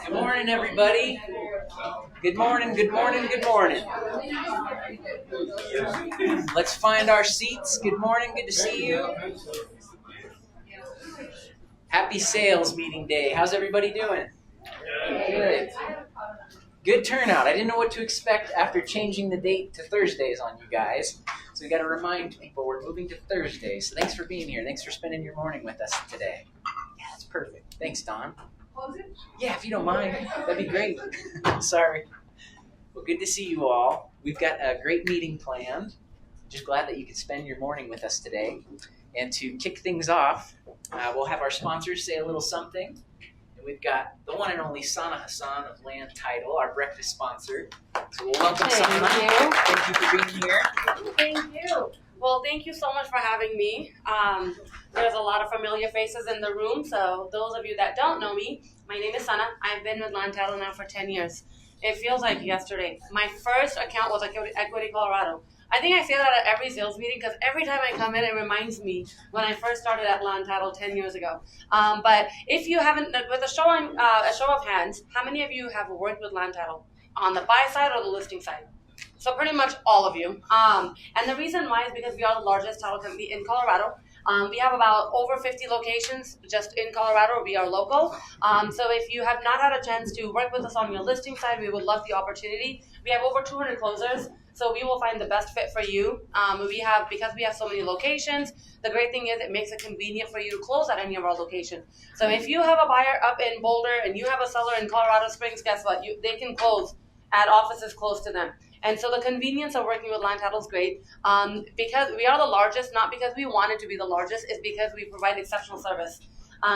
Good morning, everybody. Good morning, good morning, good morning. Let's find our seats. Good morning, good to see you. Happy sales meeting day. How's everybody doing? Good. Good turnout. I didn't know what to expect after changing the date to Thursdays on you guys. So we got to remind people we're moving to Thursdays. So thanks for being here. Thanks for spending your morning with us today. Yeah, that's perfect. Thanks, Don. Yeah, if you don't mind, that'd be great. Sorry. Well, good to see you all. We've got a great meeting planned. Just glad that you could spend your morning with us today. And to kick things off, we'll have our sponsors say a little something. And we've got the one and only Hasan of Land Title, our breakfast sponsor. So we'll welcome Sana. Thank you for being here. Thank you. Well, thank you so much for having me. There's a lot of familiar faces in the room, so those of you that don't know me, my name is Sana. I've been with Land Title now for 10 years. It feels like yesterday. My first account was Equity Colorado. I think I say that at every sales meeting because every time I come in, it reminds me when I first started at Land Title 10 years ago. But if you haven't, with a show of hands, how many of you have worked with Land Title on the buy side or the listing side? So pretty much all of you. And the reason why is because we are the largest title company in Colorado. We have about over 50 locations just in Colorado. We are local. So if you have not had a chance to work with us on your listing side, we would love the opportunity. We have over 200 closers, so we will find the best fit for you. Because we have so many locations, the great thing is it makes it convenient for you to close at any of our locations. So if you have a buyer up in Boulder and you have a seller in Colorado Springs, guess what? They can close at offices close to them. And so the convenience of working with Land Title is great because we are the largest, not because we wanted to be the largest, it's because we provide exceptional service.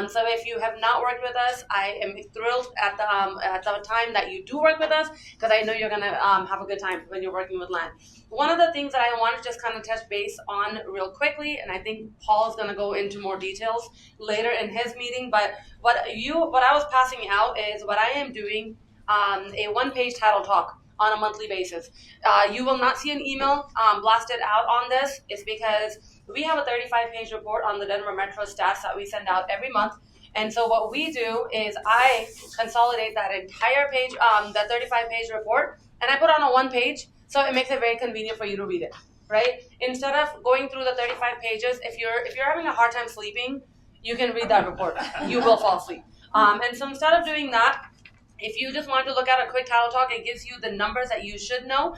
So if you have not worked with us, I am thrilled at the time that you do work with us because I know you're going to have a good time when you're working with Land. One of the things that I want to just kind of touch base on real quickly, and I think Paul is going to go into more details later in his meeting, but what I was passing out is what I am doing a one-page title talk on a monthly basis. You will not see an email blasted out on this. It's because we have a 35-page report on the Denver Metro stats that we send out every month. And so what we do is I consolidate that entire page, that 35-page report, and I put on a one page, so it makes it very convenient for you to read it, right? Instead of going through the 35 pages, if you're having a hard time sleeping, you can read that report. You will fall asleep. And so instead of doing that, if you just want to look at a quick title talk, it gives you the numbers that you should know,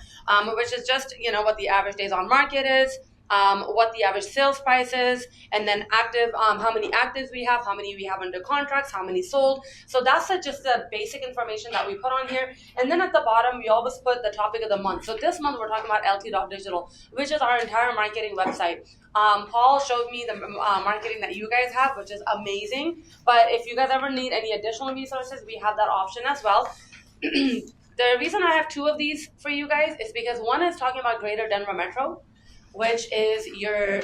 which is just, what the average days on market is, what the average sales price is, and then active, how many actives we have, how many we have under contracts, how many sold. So that's just the basic information that we put on here. And then at the bottom, we always put the topic of the month. So this month, we're talking about LT.digital, which is our entire marketing website. Paul showed me the marketing that you guys have, which is amazing. But if you guys ever need any additional resources, we have that option as well. The reason I have two of these for you guys is because one is talking about Greater Denver Metro, which is your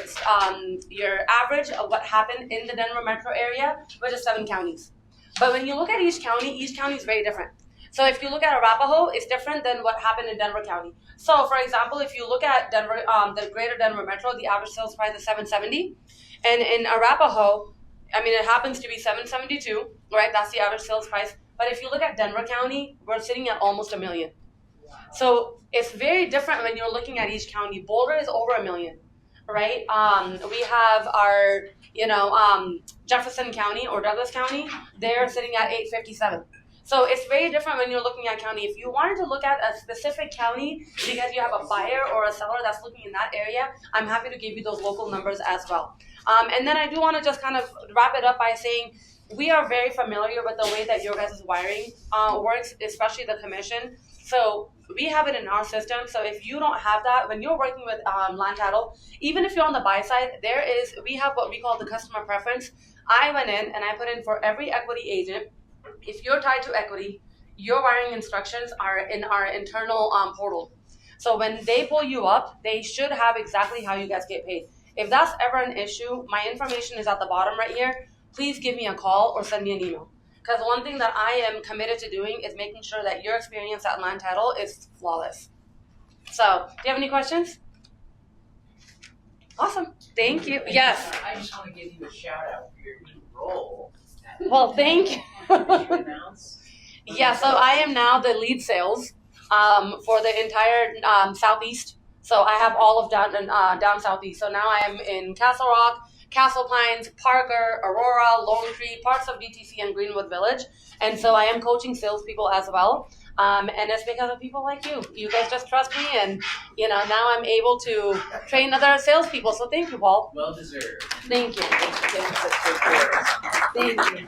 average of what happened in the Denver Metro area, which is 7 counties. But when you look at each county is very different. So if you look at Arapahoe, it's different than what happened in Denver County. So for example, if you look at Denver, the Greater Denver Metro, the average sales price is $770, and in Arapahoe, it happens to be $772, right? That's the average sales price. But if you look at Denver County, we're sitting at almost $1 million. So it's very different when you're looking at each county. Boulder is over $1 million, right? We have our, Jefferson County or Douglas County, they're sitting at $857. So it's very different when you're looking at county. If you wanted to look at a specific county because you have a buyer or a seller that's looking in that area, I'm happy to give you those local numbers as well. And then I do want to just kind of wrap it up by saying we are very familiar with the way that your guys' wiring works, especially the commission. So we have it in our system. So if you don't have that, when you're working with Land Title, even if you're on the buy side, we have what we call the customer preference. I went in and I put in for every equity agent, if you're tied to equity, your wiring instructions are in our internal portal. So when they pull you up, they should have exactly how you guys get paid. If that's ever an issue, my information is at the bottom right here. Please give me a call or send me an email. Because one thing that I am committed to doing is making sure that your experience at Land Title is flawless. So, do you have any questions? Awesome. Thank you. Yes. I just want to give you a shout out for your new role Well, thank you. Did you announce? Yeah, so I am now the lead sales for the entire Southeast. So I have all of down Southeast. So now I am in Castle Rock, Castle Pines, Parker, Aurora, Lone Tree, parts of DTC and Greenwood Village. And so I am coaching salespeople as well. And it's because of people like you. You guys just trust me, and now I'm able to train other salespeople. So thank you, Paul. Well deserved. Thank you. Thank you.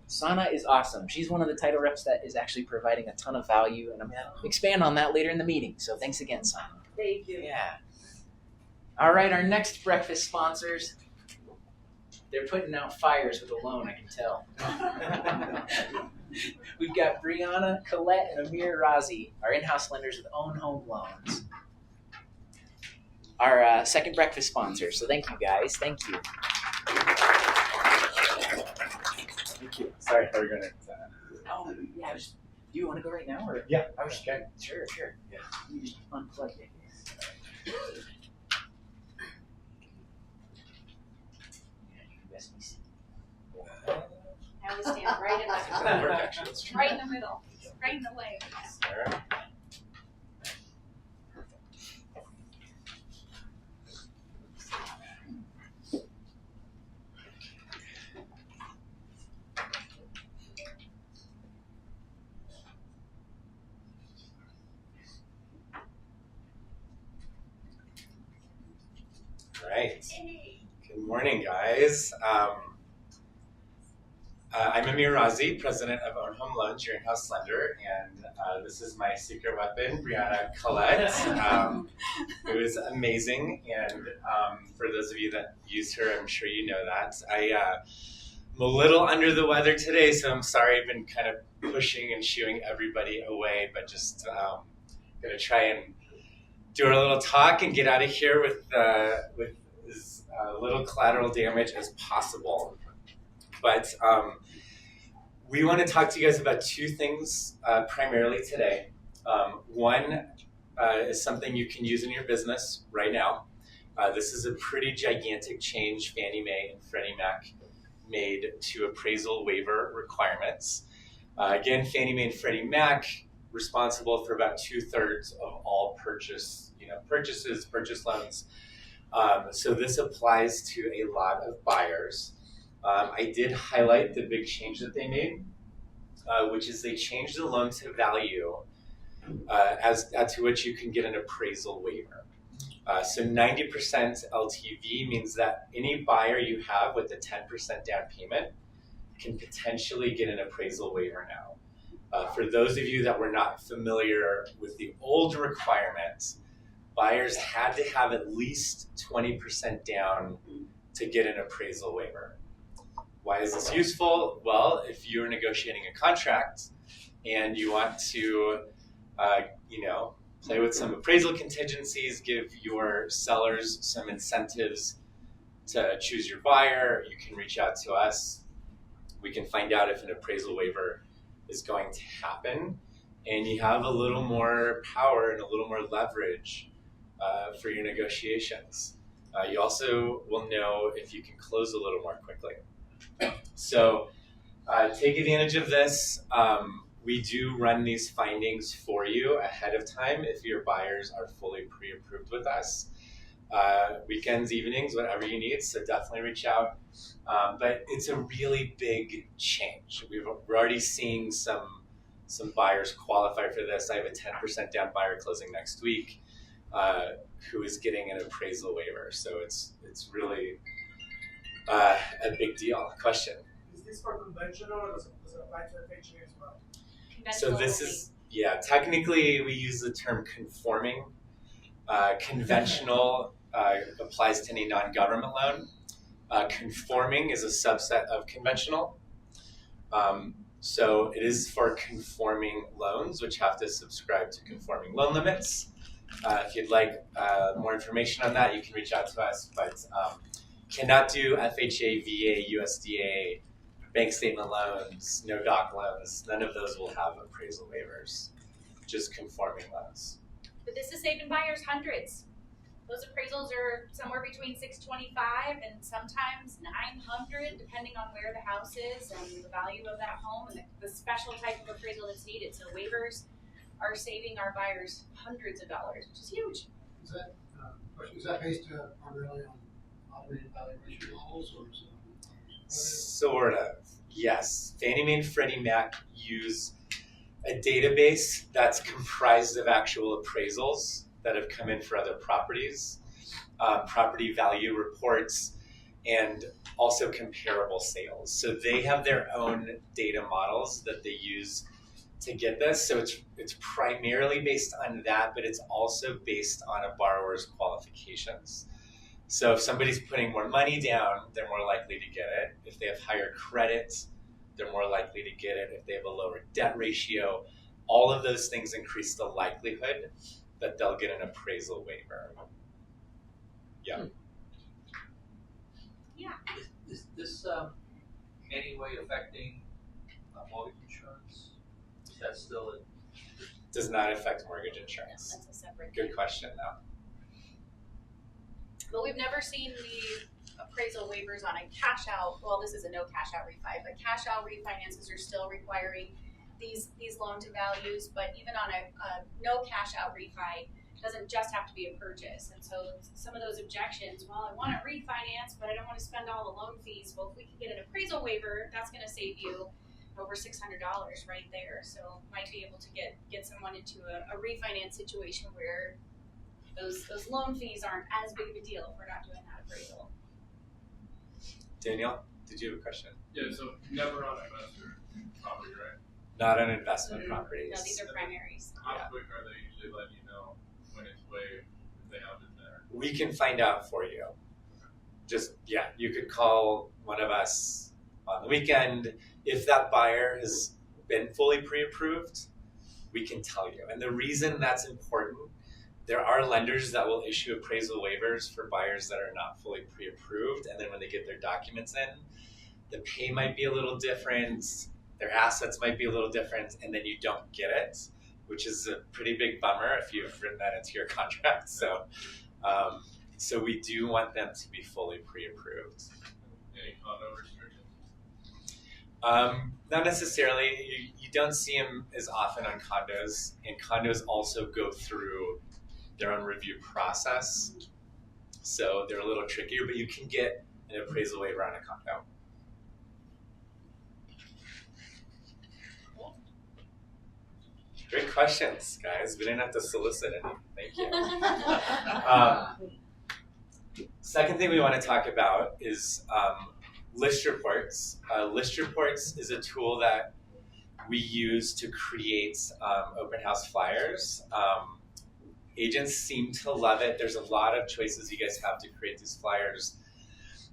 Sana is awesome. She's one of the title reps that is actually providing a ton of value, and I'm going to expand on that later in the meeting. So thanks again, Sana. Thank you. Yeah. All right, our next breakfast sponsors. They're putting out fires with a loan, I can tell. We've got Brianna, Collette, and Amir, Razi, our in-house lenders with Own Home Loans. Our second breakfast sponsor. So thank you, guys. Thank you. Thank you. Sorry, how are we going to? Oh, yeah. Do you want to go right now? Or? Yeah. I was okay. Sure. Yeah. You just unplug it. I always stand right in the right in the middle, right in the way. All right. Right. Good morning, guys. I'm Amir, Razi, president of Own Home Loans, your in-house lender, and this is my secret weapon, Brianna, Collette, who is amazing. And for those of you that use her, I'm sure you know that. I'm a little under the weather today, so I'm sorry I've been kind of pushing and shooing everybody away, but just going to try and do our little talk and get out of here with as little collateral damage as possible. But we want to talk to you guys about two things primarily today. One is something you can use in your business right now. This is a pretty gigantic change Fannie Mae and Freddie Mac made to appraisal waiver requirements. Again, Fannie Mae and Freddie Mac responsible for about 2/3 of all purchase loans. So this applies to a lot of buyers. I did highlight the big change that they made, which is they changed the loan to value as to which you can get an appraisal waiver. So 90% LTV means that any buyer you have with a 10% down payment can potentially get an appraisal waiver now. For those of you that were not familiar with the old requirements, buyers had to have at least 20% down to get an appraisal waiver. Why is this useful? Well, if you're negotiating a contract and you want to, play with some appraisal contingencies, give your sellers some incentives to choose your buyer, you can reach out to us. We can find out if an appraisal waiver is going to happen, and you have a little more power and a little more leverage for your negotiations. You also will know if you can close a little more quickly. So take advantage of this. We do run these findings for you ahead of time if your buyers are fully pre-approved with us. Weekends, evenings, whatever you need, so definitely reach out. But it's a really big change. We're already seeing some buyers qualify for this. I have a 10% down buyer closing next week who is getting an appraisal waiver. So it's really a big deal. Question? Is this for conventional or does it apply to FHA as well? Conventional So this only. is, technically we use the term conforming. Conventional applies to any non-government loan. Conforming is a subset of conventional. So it is for conforming loans, which have to subscribe to conforming loan limits. If you'd like more information on that, you can reach out to us, but cannot do FHA, VA, USDA, bank statement loans, no doc loans. None of those will have appraisal waivers, just conforming loans. But this is saving buyers hundreds. Those appraisals are somewhere between $625 and sometimes $900, depending on where the house is and the value of that home and the special type of appraisal that's needed. So waivers are saving our buyers hundreds of dollars, which is huge. Is that based primarily on automated valuation models, or is it? Sort of, yes. Fannie Mae and Freddie Mac use a database that's comprised of actual appraisals that have come in for other properties, property value reports, and also comparable sales. So they have their own data models that they use to get this. So it's primarily based on that, but it's also based on a borrower's qualifications. So if somebody's putting more money down, they're more likely to get it. If they have higher credit, they're more likely to get it. If they have a lower debt ratio, all of those things increase the likelihood that they'll get an appraisal waiver. Yeah. Yeah. Is this any way affecting mortgage insurance? Is that still Does not affect mortgage insurance. That's a separate. Good question, though. But we've never seen the appraisal waivers on a cash out. Well, this is a no cash out refi, but cash out refinances are still requiring these loan to values. But even on a no cash out refi, it doesn't just have to be a purchase. And so some of those objections, well, I want to refinance, but I don't want to spend all the loan fees. Well, if we can get an appraisal waiver, that's going to save you over $600 right there. So might be able to get someone into a refinance situation where those loan fees aren't as big of a deal if we're not doing that appraisal. Danielle, did you have a question? Yeah, so never on investor property, right? Not on investment properties. No, these are primaries. How quick are they usually letting you know when it's waived if they have it there? We can find out for you. Just, yeah, you could call one of us on the weekend. If that buyer has been fully pre-approved, we can tell you. And the reason that's important, there are lenders that will issue appraisal waivers for buyers that are not fully pre-approved, and then when they get their documents in, the pay might be a little different, their assets might be a little different, and then you don't get it, which is a pretty big bummer if you've written that into your contract. So, so we do want them to be fully pre-approved. Any condo restrictions? Not necessarily. You don't see them as often on condos, and condos also go through their own review process, so they're a little trickier, but you can get an appraisal waiver on a condo. Great questions, guys. We didn't have to solicit any. Thank you. Second thing we want to talk about is list reports. List reports is a tool that we use to create open house flyers. Agents seem to love it. There's a lot of choices you guys have to create these flyers.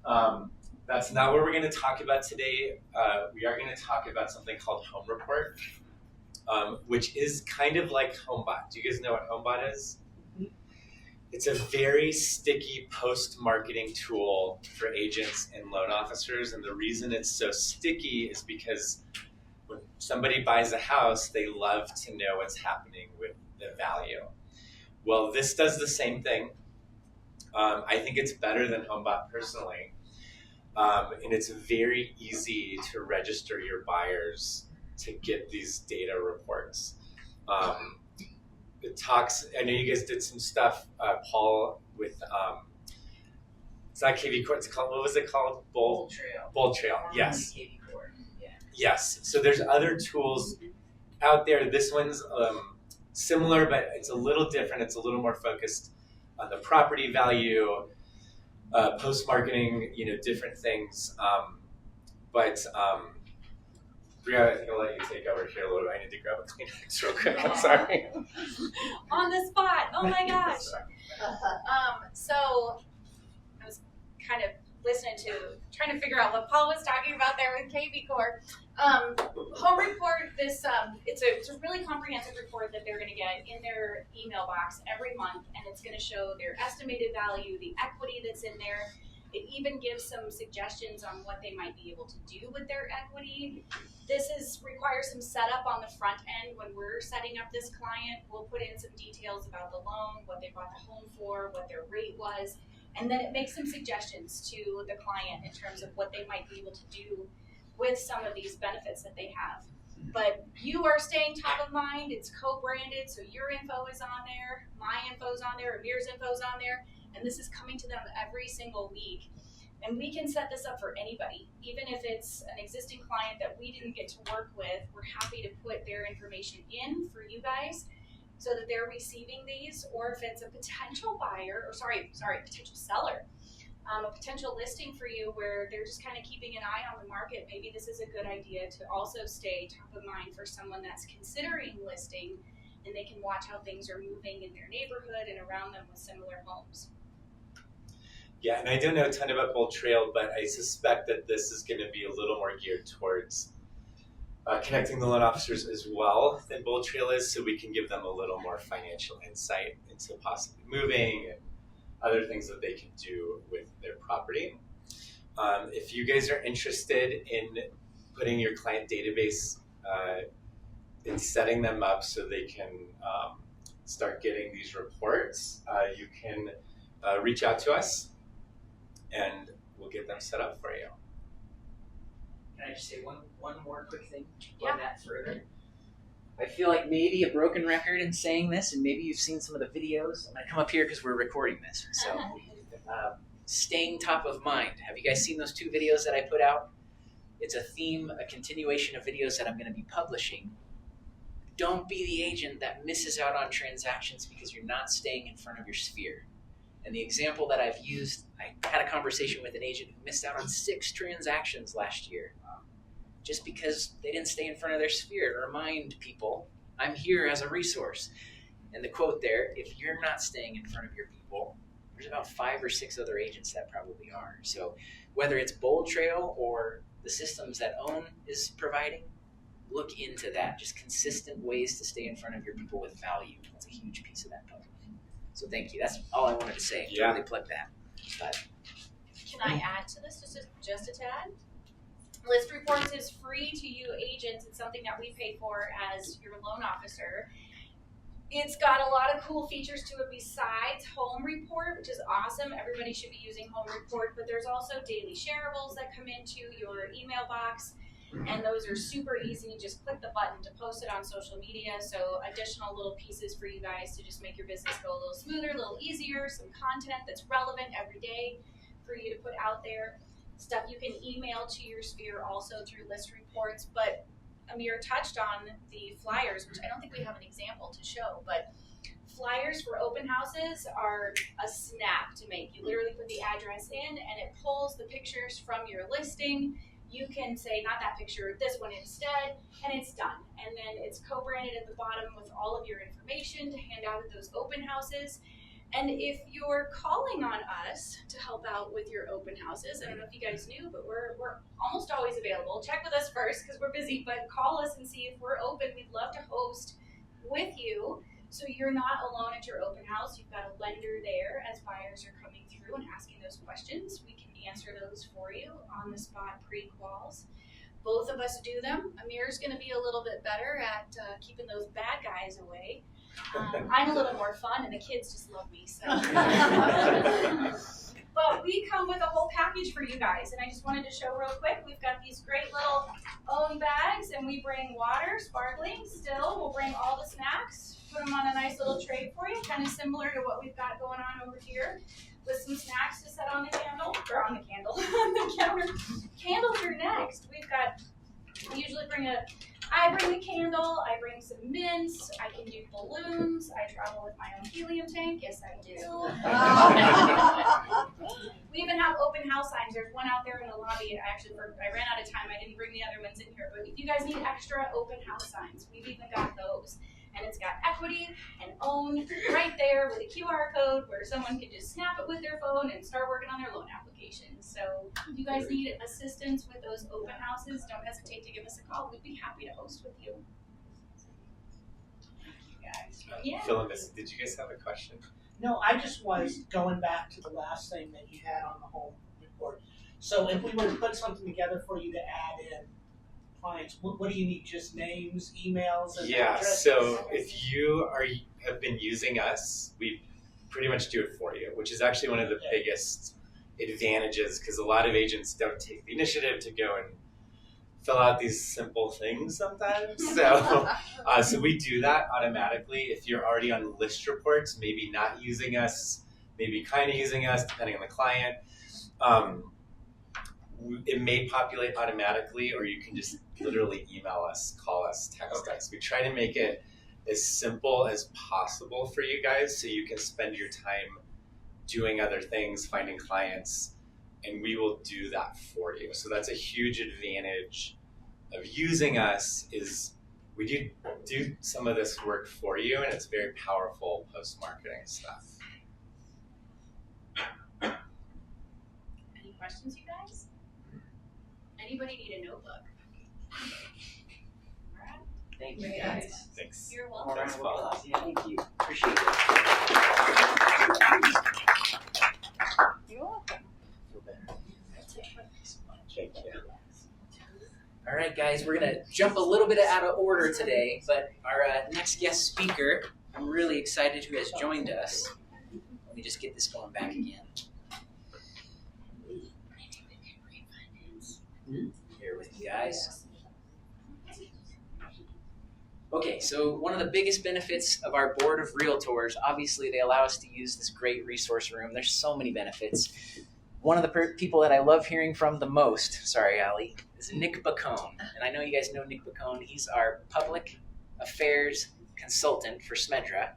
That's not what we're going to talk about today. We are going to talk about something called Home Report, which is kind of like HomeBot. Do you guys know what HomeBot is? It's a very sticky post-marketing tool for agents and loan officers. And the reason it's so sticky is because when somebody buys a house, they love to know what's happening with the value. Well, this does the same thing. I think it's better than HomeBot personally. And it's very easy to register your buyers to get these data reports. It talks, I know you guys did some stuff, Paul, with, it's not KV Core, it's called, what was it called? Bold Trail. Bold Trail, yes. KV Core. Yeah. Yes, so there's other tools out there. This one's similar, but it's a little different. It's a little more focused on the property value, post-marketing, different things. But Brianna, I think I'll let you take over here a little bit. I need to grab a Kleenex real quick. I'm sorry. On the spot. Oh my gosh. So I was kind of trying to figure out what Paul was talking about there with KV Core. Home Report, it's a really comprehensive report that they're going to get in their email box every month, and it's going to show their estimated value, the equity that's in there, It even gives some suggestions on what they might be able to do with their equity. Requires some setup on the front end when we're setting up this client. We'll put in some details about the loan, what they bought the home for, what their rate was, and then it makes some suggestions to the client in terms of what they might be able to do with some of these benefits that they have. But you are staying top of mind. It's co-branded, so your info is on there, my info is on there, Amir's info is on there, and this is coming to them every single week. And we can set this up for anybody, even if it's an existing client that we didn't get to work with. We're happy to put their information in for you guys so that they're receiving these, or if it's a potential buyer, or potential seller, a potential listing for you where they're just kind of keeping an eye on the market. Maybe this is a good idea to also stay top of mind for someone that's considering listing, and they can watch how things are moving in their neighborhood and around them with similar homes. Yeah, and I don't know a ton about Bull Trail, but I suspect that this is going to be a little more geared towards connecting the loan officers as well than Bull Trail is, so we can give them a little more financial insight into possibly moving and other things that they can do with their property. If you guys are interested in putting your client database in setting them up so they can start getting these reports, you can reach out to us and we'll get them set up for you. Can I just say one more quick thing Yeah. on that further? I feel like maybe a broken record in saying this, and maybe you've seen some of the videos. I'm going to come up here because we're recording this. So, staying top of mind. Have you guys seen those 2 videos that I put out? It's a theme, a continuation of videos that I'm going to be publishing. Don't be the agent that misses out on transactions because you're not staying in front of your sphere. And the example that I've used, I had a conversation with an agent who missed out on 6 transactions last year just because they didn't stay in front of their sphere. To remind people, I'm here as a resource. And the quote there, if you're not staying in front of your people, there's about 5 or 6 other agents that probably are. So whether it's Bold Trail or the systems that OWN is providing, look into that. Just consistent ways to stay in front of your people with value. That's a huge piece of that puzzle. So thank you. That's all I wanted to say. Yeah. Totally plug that. But Can I add to this just a tad? List reports is free to you agents. It's something that we pay for as your loan officer. It's got a lot of cool features to it besides Home Report, which is awesome. Everybody should be using Home Report, but there's also daily shareables that come into your email box, and those are super easy. Just click the button to post it on social media. So additional little pieces for you guys to just make your business go a little smoother, a little easier, some content that's relevant every day for you to put out there. Stuff you can email to your sphere also through list reports. But Amir touched on the flyers, which I don't think we have an example to show, but flyers for open houses are a snap to make. You literally put the address in and it pulls the pictures from your listing. You can say, not that picture, this one instead, and it's done. And then it's co-branded at the bottom with all of your information to hand out at those open houses. And if you're calling on us to help out with your open houses, I don't know if you guys knew, but we're almost always available. Check with us first because we're busy, but call us and see if we're open. We'd love to host with you so you're not alone at your open house. You've got a lender there as buyers are coming through and asking those questions. We can answer those for you on the spot pre-quals. Both of us do them. Amir's going to be a little bit better at keeping those bad guys away. I'm a little more fun, and the kids just love me. So, but we come with a whole package for you guys, and I just wanted to show real quick. We've got these great little OWN bags, and we bring water, sparkling. Still, we'll bring all the snacks. Put them on a nice little tray for you, kind of similar to what we've got going on over here, with some snacks to set on the candle or on the candle on the counter. Candles are next. We usually I bring the candle, I bring some mints, I can do balloons, I travel with my own helium tank, yes I do. We even have open house signs. There's one out there in the lobby. I ran out of time, I didn't bring the other ones in here, but if you guys need extra open house signs, we've even got those. And it's got equity and OWN right there with a QR code where someone can just snap it with their phone and start working on their loan application. So if you guys need assistance with those open houses, don't hesitate to give us a call. We'd be happy to host with you. Yeah. Phil and Missy, did you guys have a question? No, I just was going back to the last thing that you had on the home report. So if we were to put something together for you to add in clients, what do you need? Just names, emails, and Yeah, addresses? so if you have been using us, we pretty much do it for you, which is actually one of the biggest advantages, because a lot of agents don't take the initiative to go and fill out these simple things sometimes. So we do that automatically. If you're already on list reports, maybe not using us, maybe kind of using us, depending on the client, it may populate automatically, or you can just literally email us, call us, text us. We try to make it as simple as possible for you guys so you can spend your time doing other things, finding clients, and we will do that for you. So that's a huge advantage of using us, is we do some of this work for you, and it's very powerful post-marketing stuff. Any questions, you guys? Anybody need a notebook? All right. Thank you guys. Thanks. You're All welcome. right, well, yeah, thank you. Appreciate it. You're welcome. Feel better. Thank you. All right, guys, we're going to jump a little bit out of order today, but our next guest speaker, I'm really excited who has joined us. Let me just get this going back again. Here with you guys. Okay, so one of the biggest benefits of our board of realtors, obviously they allow us to use this great resource room. There's so many benefits. One of the people that I love hearing from the most, sorry, Allie, is Nick Bokone. And I know you guys know Nick Bokone. He's our public affairs consultant for SMDRA.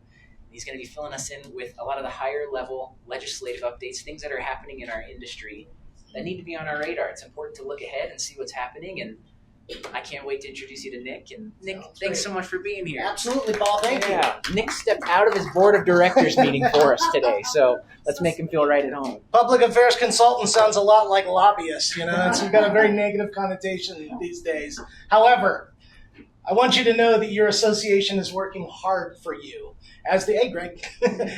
He's going to be filling us in with a lot of the higher level legislative updates, things that are happening in our industry that need to be on our radar. It's important to look ahead and see what's happening, and I can't wait to introduce you to Nick. And Nick, thanks so much for being here. Absolutely, Paul. Thank you. Nick stepped out of his board of directors meeting for us today, so let's make him feel right at home. Public affairs consultant sounds a lot like lobbyist. It's got a very negative connotation these days. However, I want you to know that your association is working hard for you. Hey, Greg,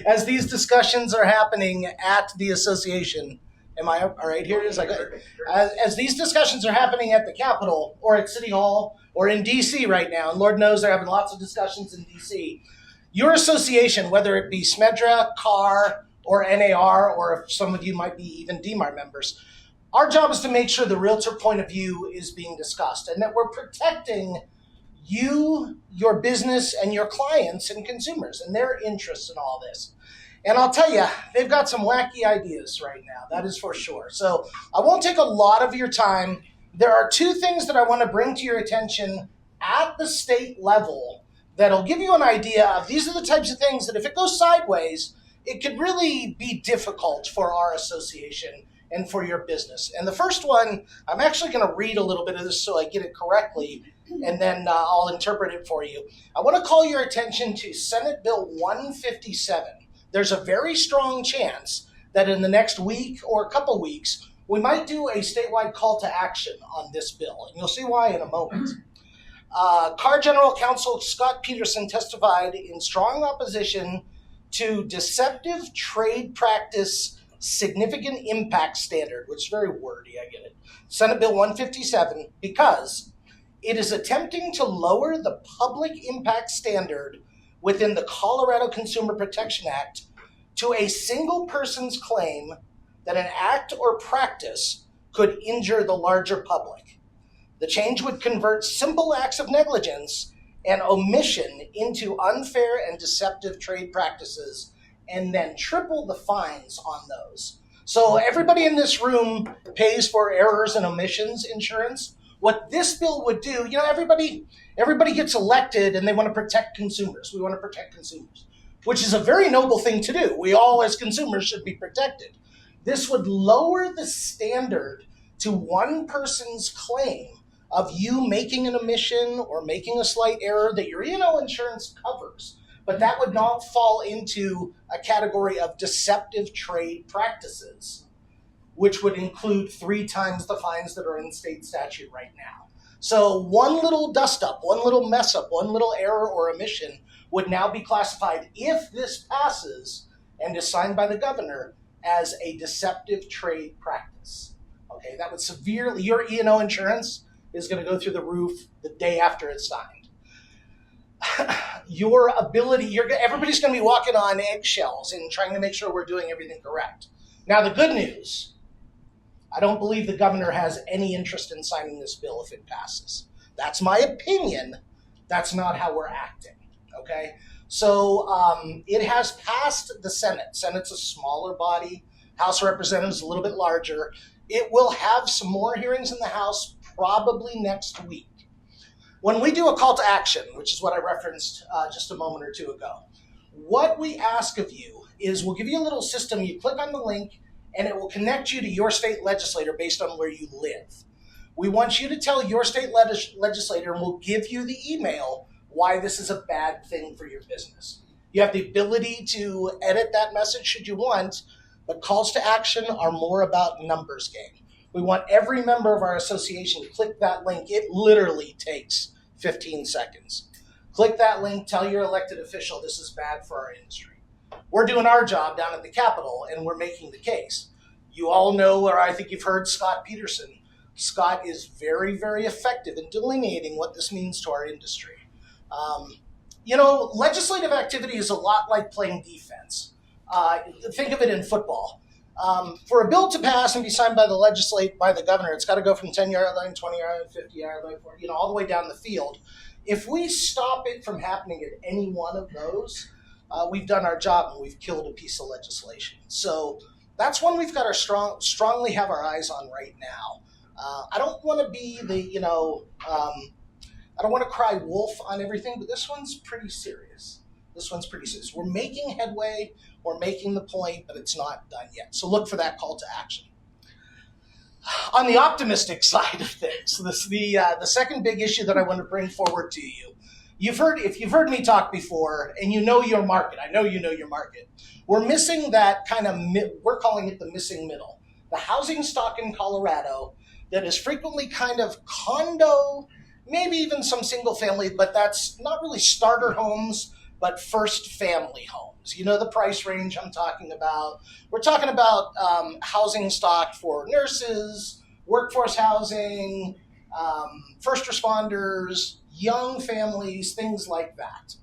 as these discussions are happening at the association. Am I all right here? As these discussions are happening at the Capitol or at City Hall or in D.C. right now, and Lord knows they're having lots of discussions in D.C., your association, whether it be SMDRA, CAR, or NAR, or if some of you might be even DMAR members, our job is to make sure the realtor point of view is being discussed and that we're protecting you, your business, and your clients and consumers and their interests in all this. And I'll tell you, they've got some wacky ideas right now, that is for sure. So I won't take a lot of your time. There are two things that I want to bring to your attention at the state level that'll give you an idea of these are the types of things that if it goes sideways, it could really be difficult for our association and for your business. And the first one, I'm actually going to read a little bit of this so I get it correctly, and then I'll interpret it for you. I want to call your attention to Senate Bill 157. There's a very strong chance that in the next week or a couple weeks, we might do a statewide call to action on this bill. And you'll see why in a moment. CAR General Counsel Scott Peterson testified in strong opposition to deceptive trade practice significant impact standard, which is very wordy, I get it. Senate Bill 157, because it is attempting to lower the public impact standard within the Colorado Consumer Protection Act to a single person's claim that an act or practice could injure the larger public. The change would convert simple acts of negligence and omission into unfair and deceptive trade practices and then triple the fines on those. So everybody in this room pays for errors and omissions insurance. What this bill would do, everybody gets elected and they want to protect consumers. We want to protect consumers, which is a very noble thing to do. We all as consumers should be protected. This would lower the standard to one person's claim of you making an omission or making a slight error that your E&O insurance covers. But that would not fall into a category of deceptive trade practices, which would include 3 times the fines that are in state statute right now. So one little dust up, one little mess up, one little error or omission would now be classified, if this passes and is signed by the governor, as a deceptive trade practice. Okay, that would severely, your E&O insurance is going to go through the roof the day after it's signed. Your ability, everybody's going to be walking on eggshells and trying to make sure we're doing everything correct. Now, the good news, I don't believe the governor has any interest in signing this bill if it passes. That's my opinion. That's not how we're acting, okay? So it has passed the Senate. Senate's a smaller body. House of Representatives a little bit larger. It will have some more hearings in the House probably next week. When we do a call to action, which is what I referenced just a moment or two ago, what we ask of you is we'll give you a little system. You click on the link, and it will connect you to your state legislator based on where you live. We want you to tell your state legislator, and we'll give you the email why this is a bad thing for your business. You have the ability to edit that message should you want, but calls to action are more about numbers game. We want every member of our association to click that link. It literally takes 15 seconds. Click that link, tell your elected official this is bad for our industry. We're doing our job down at the Capitol, and we're making the case. You all know, or I think you've heard Scott Peterson. Scott is very, very effective in delineating what this means to our industry. Legislative activity is a lot like playing defense. Think of it in football. For a bill to pass and be signed by the governor, it's got to go from 10-yard line, 20-yard line, 50-yard line, 40, all the way down the field. If we stop it from happening at any one of those, we've done our job and we've killed a piece of legislation. So that's one we've got to strongly have our eyes on right now. I don't want to be I don't want to cry wolf on everything, but this one's pretty serious. We're making headway, we're making the point, but it's not done yet. So look for that call to action. On the optimistic side of things, the second big issue that I want to bring forward to you, if you've heard me talk before, and you know your market, I know you know your market, we're missing that kind of, we're calling it the missing middle. The housing stock in Colorado that is frequently kind of condo, maybe even some single family, but that's not really starter homes, but first family homes. You know the price range I'm talking about. We're talking about housing stock for nurses, workforce housing, first responders, young families, things like that.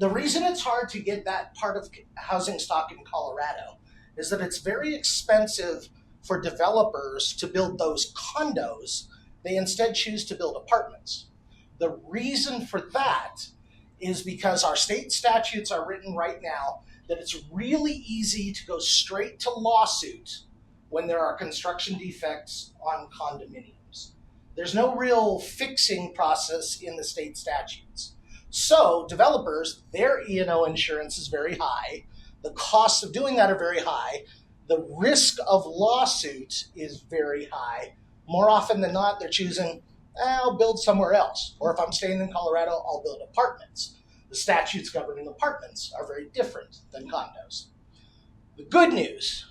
The reason it's hard to get that part of housing stock in Colorado is that it's very expensive for developers to build those condos. They instead choose to build apartments. The reason for that is because our state statutes are written right now that it's really easy to go straight to lawsuit when there are construction defects on condominiums. There's no real fixing process in the state statutes. So developers, their E&O insurance is very high. The costs of doing that are very high. The risk of lawsuit is very high. More often than not, they're choosing, I'll build somewhere else. Or if I'm staying in Colorado, I'll build apartments. The statutes governing apartments are very different than condos. The good news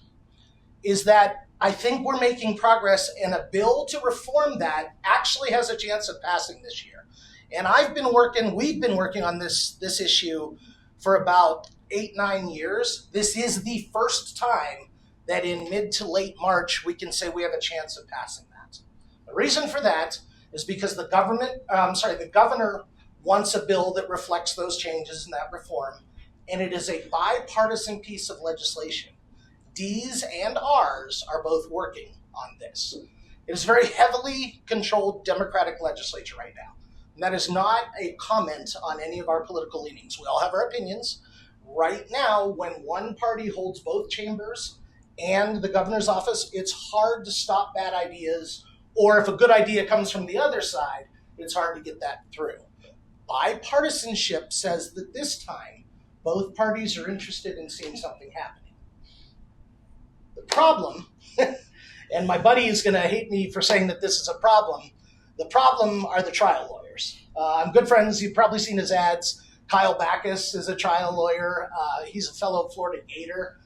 is that I think we're making progress, and a bill to reform that actually has a chance of passing this year. And we've been working on this issue for about 8-9 years. This is the first time that in mid to late March, we can say we have a chance of passing that. The reason for that is because the governor wants a bill that reflects those changes and that reform, and it is a bipartisan piece of legislation. D's and R's are both working on this. It is a very heavily controlled Democratic legislature right now. And that is not a comment on any of our political leanings. We all have our opinions. Right now, when one party holds both chambers and the governor's office, it's hard to stop bad ideas, or if a good idea comes from the other side, it's hard to get that through. Bipartisanship says that this time, both parties are interested in seeing something happening. The problem, and my buddy is going to hate me for saying that this is a problem, the problem are the trial lawyers. I'm good friends, you've probably seen his ads. Kyle Backus is a trial lawyer. He's a fellow Florida Gator.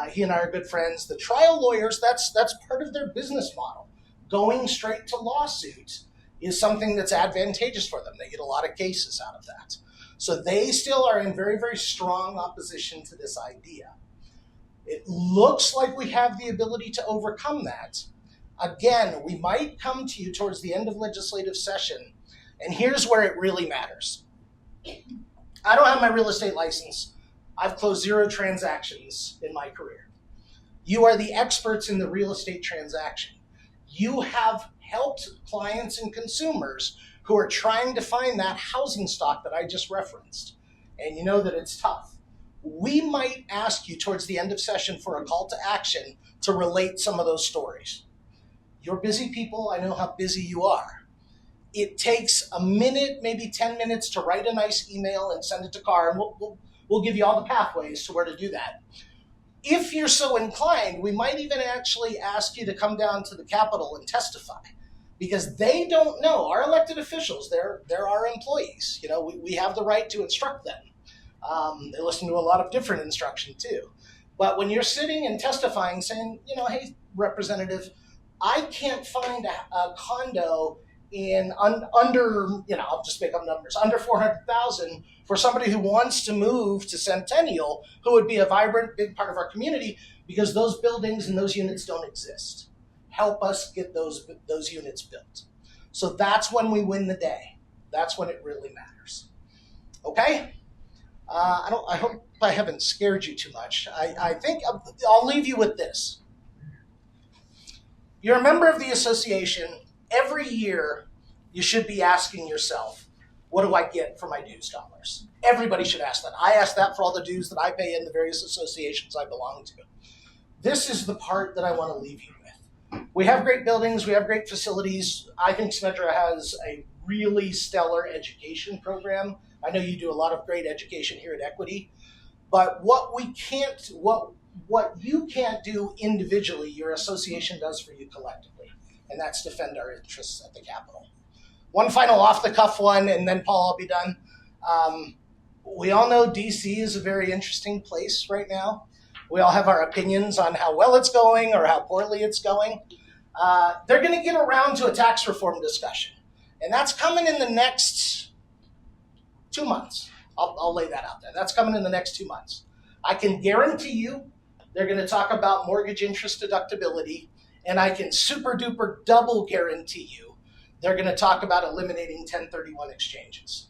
He and I are good friends. The trial lawyers, that's part of their business model. Going straight to lawsuit is something that's advantageous for them. They get a lot of cases out of that. So they still are in very, very strong opposition to this idea. It looks like we have the ability to overcome that. Again, we might come to you towards the end of legislative session, and here's where it really matters. I don't have my real estate license. I've closed 0 transactions in my career. You are the experts in the real estate transaction. You have helped clients and consumers who are trying to find that housing stock that I just referenced. And you know that it's tough. We might ask you towards the end of session for a call to action to relate some of those stories. You're busy people. I know how busy you are. It takes a minute, maybe 10 minutes to write a nice email and send it to Carr, and we'll give you all the pathways to where to do that. If you're so inclined, we might even actually ask you to come down to the Capitol and testify, because they don't know. Our elected officials, they're our employees. You know, we have the right to instruct them. They listen to a lot of different instruction too. But when you're sitting and testifying, saying, you know, hey, Representative, I can't find a condo in under, you know, I'll just make up numbers, under 400,000 for somebody who wants to move to Centennial, who would be a vibrant, big part of our community, because those buildings and those units don't exist. Help us get those units built. So that's when we win the day. That's when it really matters. Okay? I hope I haven't scared you too much. I think I'll leave you with this. You're a member of the association. Every year, you should be asking yourself, what do I get for my dues dollars? Everybody should ask that. I ask that for all the dues that I pay in the various associations I belong to. This is the part that I want to leave you with. We have great buildings. We have great facilities. I think SMDRA has a really stellar education program. I know you do a lot of great education here at Equity. But what you can't do individually, your association does for you collectively. And that's defend our interests at the Capitol. One final off-the-cuff one, and then, Paul, I'll be done. We all know DC is a very interesting place right now. We all have our opinions on how well it's going or how poorly it's going. They're going to get around to a tax reform discussion. And that's coming in the next 2 months. I'll lay that out there. That's coming in the next 2 months. I can guarantee you they're going to talk about mortgage interest deductibility, and I can super duper double guarantee you they're going to talk about eliminating 1031 exchanges.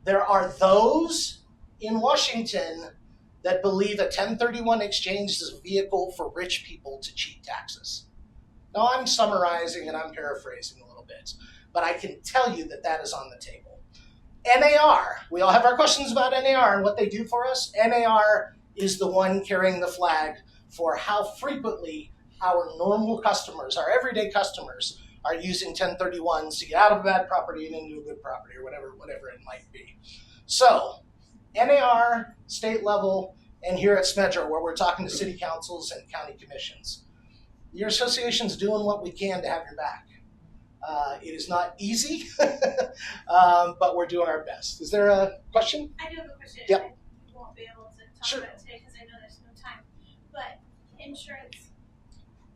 There are those in Washington that believe a 1031 exchange is a vehicle for rich people to cheat taxes. Now, I'm summarizing and I'm paraphrasing a little bit, but I can tell you that that is on the table. NAR, we all have our questions about NAR and what they do for us. NAR is the one carrying the flag for how frequently our normal customers, our everyday customers, are using 1031s to get out of a bad property and into a good property, or whatever it might be. So, NAR, state level, and here at SMDRA, where we're talking to city councils and county commissions. Your association's doing what we can to have your back. It is not easy, but we're doing our best. Is there a question? I do have a question. Yep. I won't be able to talk Sure. about it today because I know there's no time. But insurance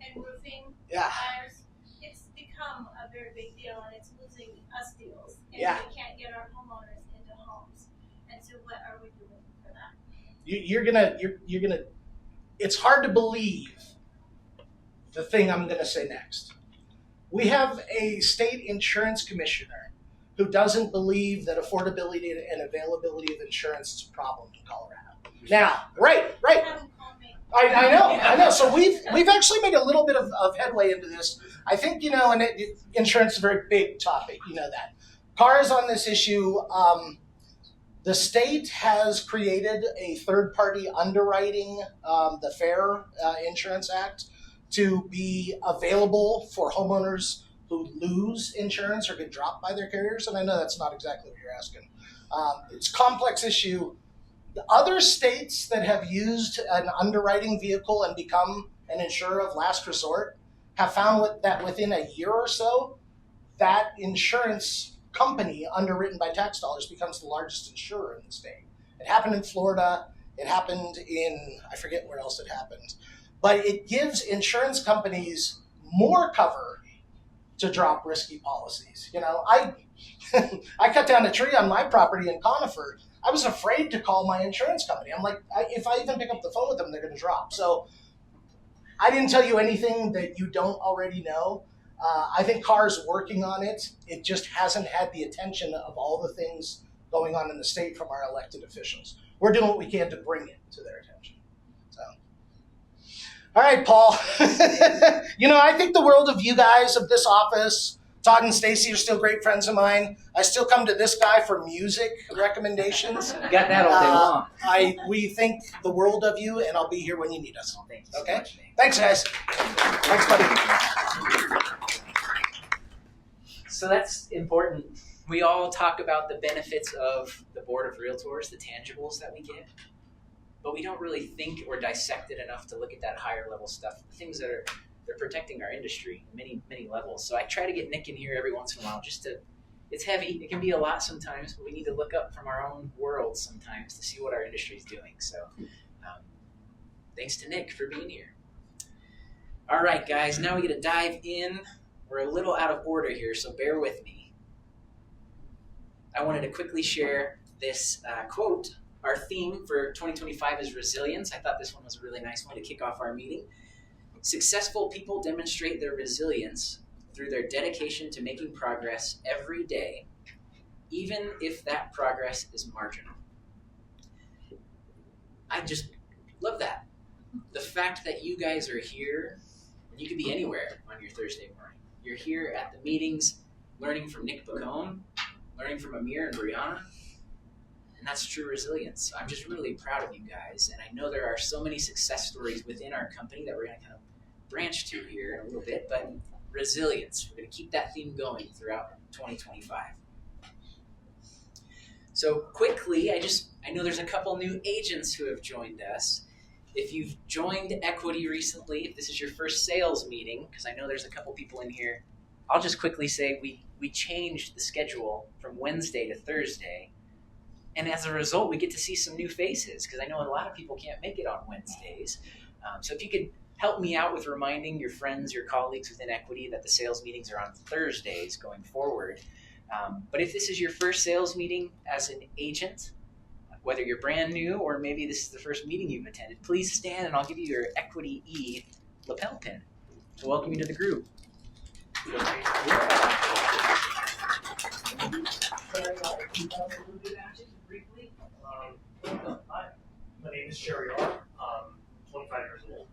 and roofing Yeah. fires, it's become a very big deal, and it's losing us deals. And Yeah. we can't get our homeowners into homes. And so what are we doing for that? You're gonna. It's hard to believe the thing I'm gonna say next. We have a state insurance commissioner who doesn't believe that affordability and availability of insurance is a problem in Colorado. Now, right. Have them call me. I know. So we've actually made a little bit of headway into this. I think, and insurance is a very big topic. You know that. Cars on this issue. The state has created a third-party underwriting, the FAIR Insurance Act, to be available for homeowners who lose insurance or get dropped by their carriers. And I know that's not exactly what you're asking. It's a complex issue. The other states that have used an underwriting vehicle and become an insurer of last resort have found that within a year or so, that insurance company underwritten by tax dollars becomes the largest insurer in the state. It happened in Florida. It happened in, I forget where else it happened. But it gives insurance companies more cover to drop risky policies. I cut down a tree on my property in Conifer. I was afraid to call my insurance company. I'm like, if I even pick up the phone with them, they're going to drop. So I didn't tell you anything that you don't already know. I think CAR's working on it. It just hasn't had the attention of all the things going on in the state from our elected officials. We're doing what we can to bring it to their attention. So, all right, Paul. I think the world of you guys, of this office. Todd and Stacy are still great friends of mine. I still come to this guy for music recommendations. You got that all day long. We think the world of you, and I'll be here when you need us. Thank you so Okay? much, Nate. Thanks, guys. Thanks, buddy. So that's important. We all talk about the benefits of the Board of Realtors, the tangibles that we get, but we don't really think or dissect it enough to look at that higher level stuff, the things that they're protecting our industry in many, many levels. So I try to get Nick in here every once in a while it's heavy. It can be a lot sometimes, but we need to look up from our own world sometimes to see what our industry is doing. So thanks to Nick for being here. All right, guys, now we get to dive in. We're a little out of order here, so bear with me. I wanted to quickly share this quote. Our theme for 2025 is resilience. I thought this one was a really nice one to kick off our meeting. Successful people demonstrate their resilience through their dedication to making progress every day, even if that progress is marginal. I just love that. The fact that you guys are here, and you could be anywhere on your Thursday morning. You're here at the meetings, learning from Nick Bokone, learning from Amir and Brianna, and that's true resilience. I'm just really proud of you guys, and I know there are so many success stories within our company that we're going to kind of branch to here in a little bit, but resilience. We're going to keep that theme going throughout 2025. So quickly, I know there's a couple new agents who have joined us. If you've joined Equity recently, if this is your first sales meeting, because I know there's a couple people in here, I'll just quickly say we changed the schedule from Wednesday to Thursday, and as a result, we get to see some new faces, because I know a lot of people can't make it on Wednesdays. So if you could help me out with reminding your friends, your colleagues within Equity that the sales meetings are on Thursdays going forward. But if this is your first sales meeting as an agent, whether you're brand new or maybe this is the first meeting you've attended, please stand and I'll give you your Equity E lapel pin to welcome you to the group. Hi, my name is Sherry R. 25 years old.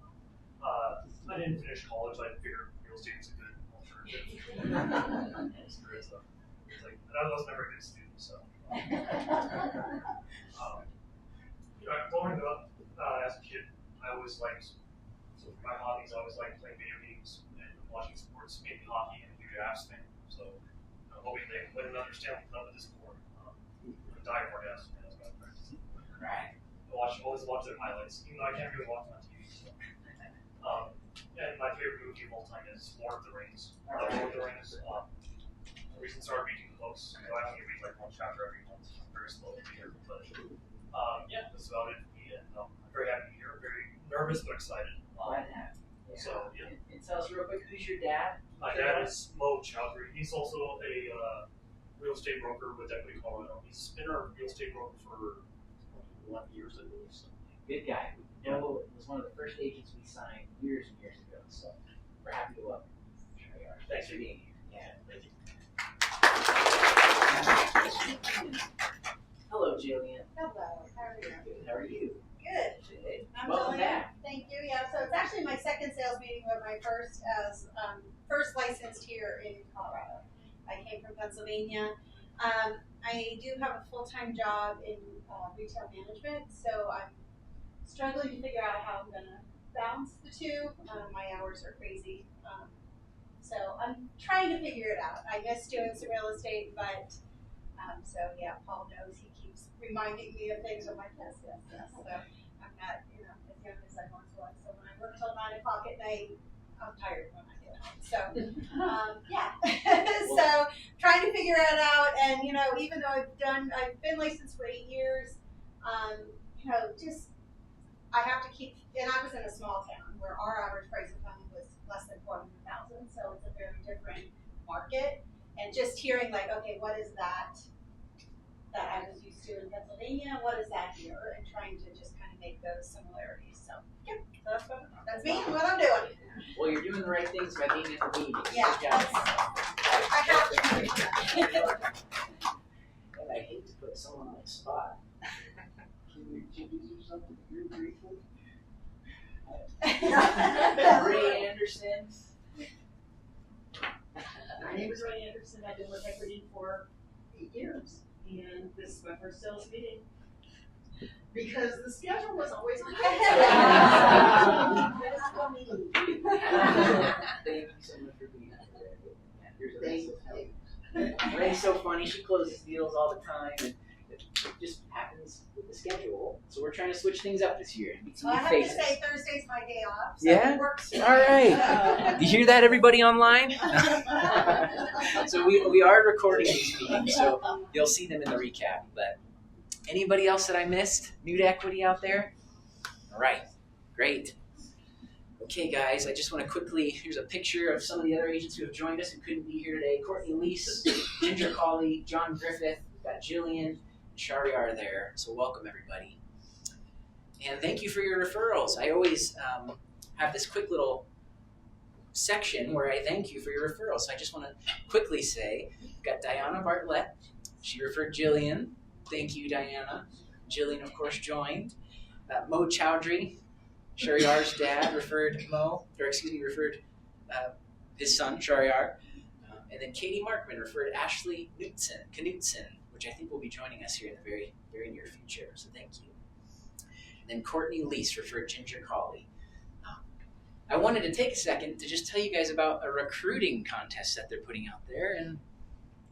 I didn't finish college. I figured real estate is a good alternative. I was never a good student, so. Growing up as a kid, I always liked, so for my hobbies, I always liked playing video games and watching sports, mainly hockey and a huge Avs fan. So I'm hoping they wouldn't understand none of this sport. Die-hard Avs fan, that's what I'm practicing. Right. Always watch their highlights, even though I can't really watch them on TV. So. And my favorite movie of all time is Lord of the Rings. Lord of the Rings. I recently started reading the books, so I only read like one chapter every month. I'm very slow to read, but yeah, that's about it for me. And I'm very happy to be here. Very nervous but excited. Glad to have you. So yeah. And tell us real quick, who's your dad? My dad is Mo Chowdhury. He's also a real estate broker with Equity Colorado. He's been our real estate broker for 11 years, I believe. So. Good guy. Mo was one of the first agents we signed years and years ago, so we're happy to welcome you. Sure you are. Thanks for being here. Yeah, thank you. Hello, Jillian. Hello, how are you? Good. How are you? Good. Good. I'm Welcome Jillian. back. Thank you. Yeah, so it's actually my second sales meeting, but my first as first licensed here in Colorado. I came from Pennsylvania. I do have a full-time job in retail management, so I'm struggling to figure out how I'm gonna balance the two. My hours are crazy, so I'm trying to figure it out. I miss doing some real estate, but so yeah, Paul knows. He keeps reminding me of things. I'm like, yes. So I'm not, as young as I once was. So when I work till 9 o'clock at night, I'm tired when I get home. So yeah, so trying to figure it out. And even though I've been licensed for 8 years. Just I have to keep. And I was in a small town where our average price of home was less than $400,000. So it's a very different market. And just hearing okay, what is that that I was used to in Pennsylvania, what is that here, and trying to just kind of make those similarities. So, yeah, that's me and what I'm doing. Well, you're doing the right things by being in the meetings. Yeah, Good job. I have to. And I hate to put someone on the spot. Can you do something very briefly? Ray Anderson. My name is Ray Anderson. I've been with Equity for 8 years, and this is my first sales meeting because the schedule was always on. Thank you so much for being here. Here's a nice Ray's so funny. She closes deals all the time, and it just happens with the schedule. So we're trying to switch things up this year and meet some Well, I new have to faces. say Thursday's my day off, so Yeah? it works. All right. You hear that, everybody online? So we are recording these meetings, so you'll see them in the recap. But anybody else that I missed? New to equity out there? All right. Great. Okay, guys, I just want to quickly, here's a picture of some of the other agents who have joined us who couldn't be here today. Courtney Lease, Ginger Cawley, John Griffith, we've got Jillian, and Shariar there. So welcome, everybody. And thank you for your referrals. I always have this quick little section where I thank you for your referrals. So I just want to quickly say, we've got Diana Bartlett. She referred Jillian. Thank you, Diana. Jillian, of course, joined. Mo Chowdhury, Shariar's dad, referred his son, Shariar. And then Katie Markman referred Ashley Knutson, which I think will be joining us here in the very, very near future. So thank you. And then Courtney Lease referred Ginger Cawley. I wanted to take a second to just tell you guys about a recruiting contest that they're putting out there. And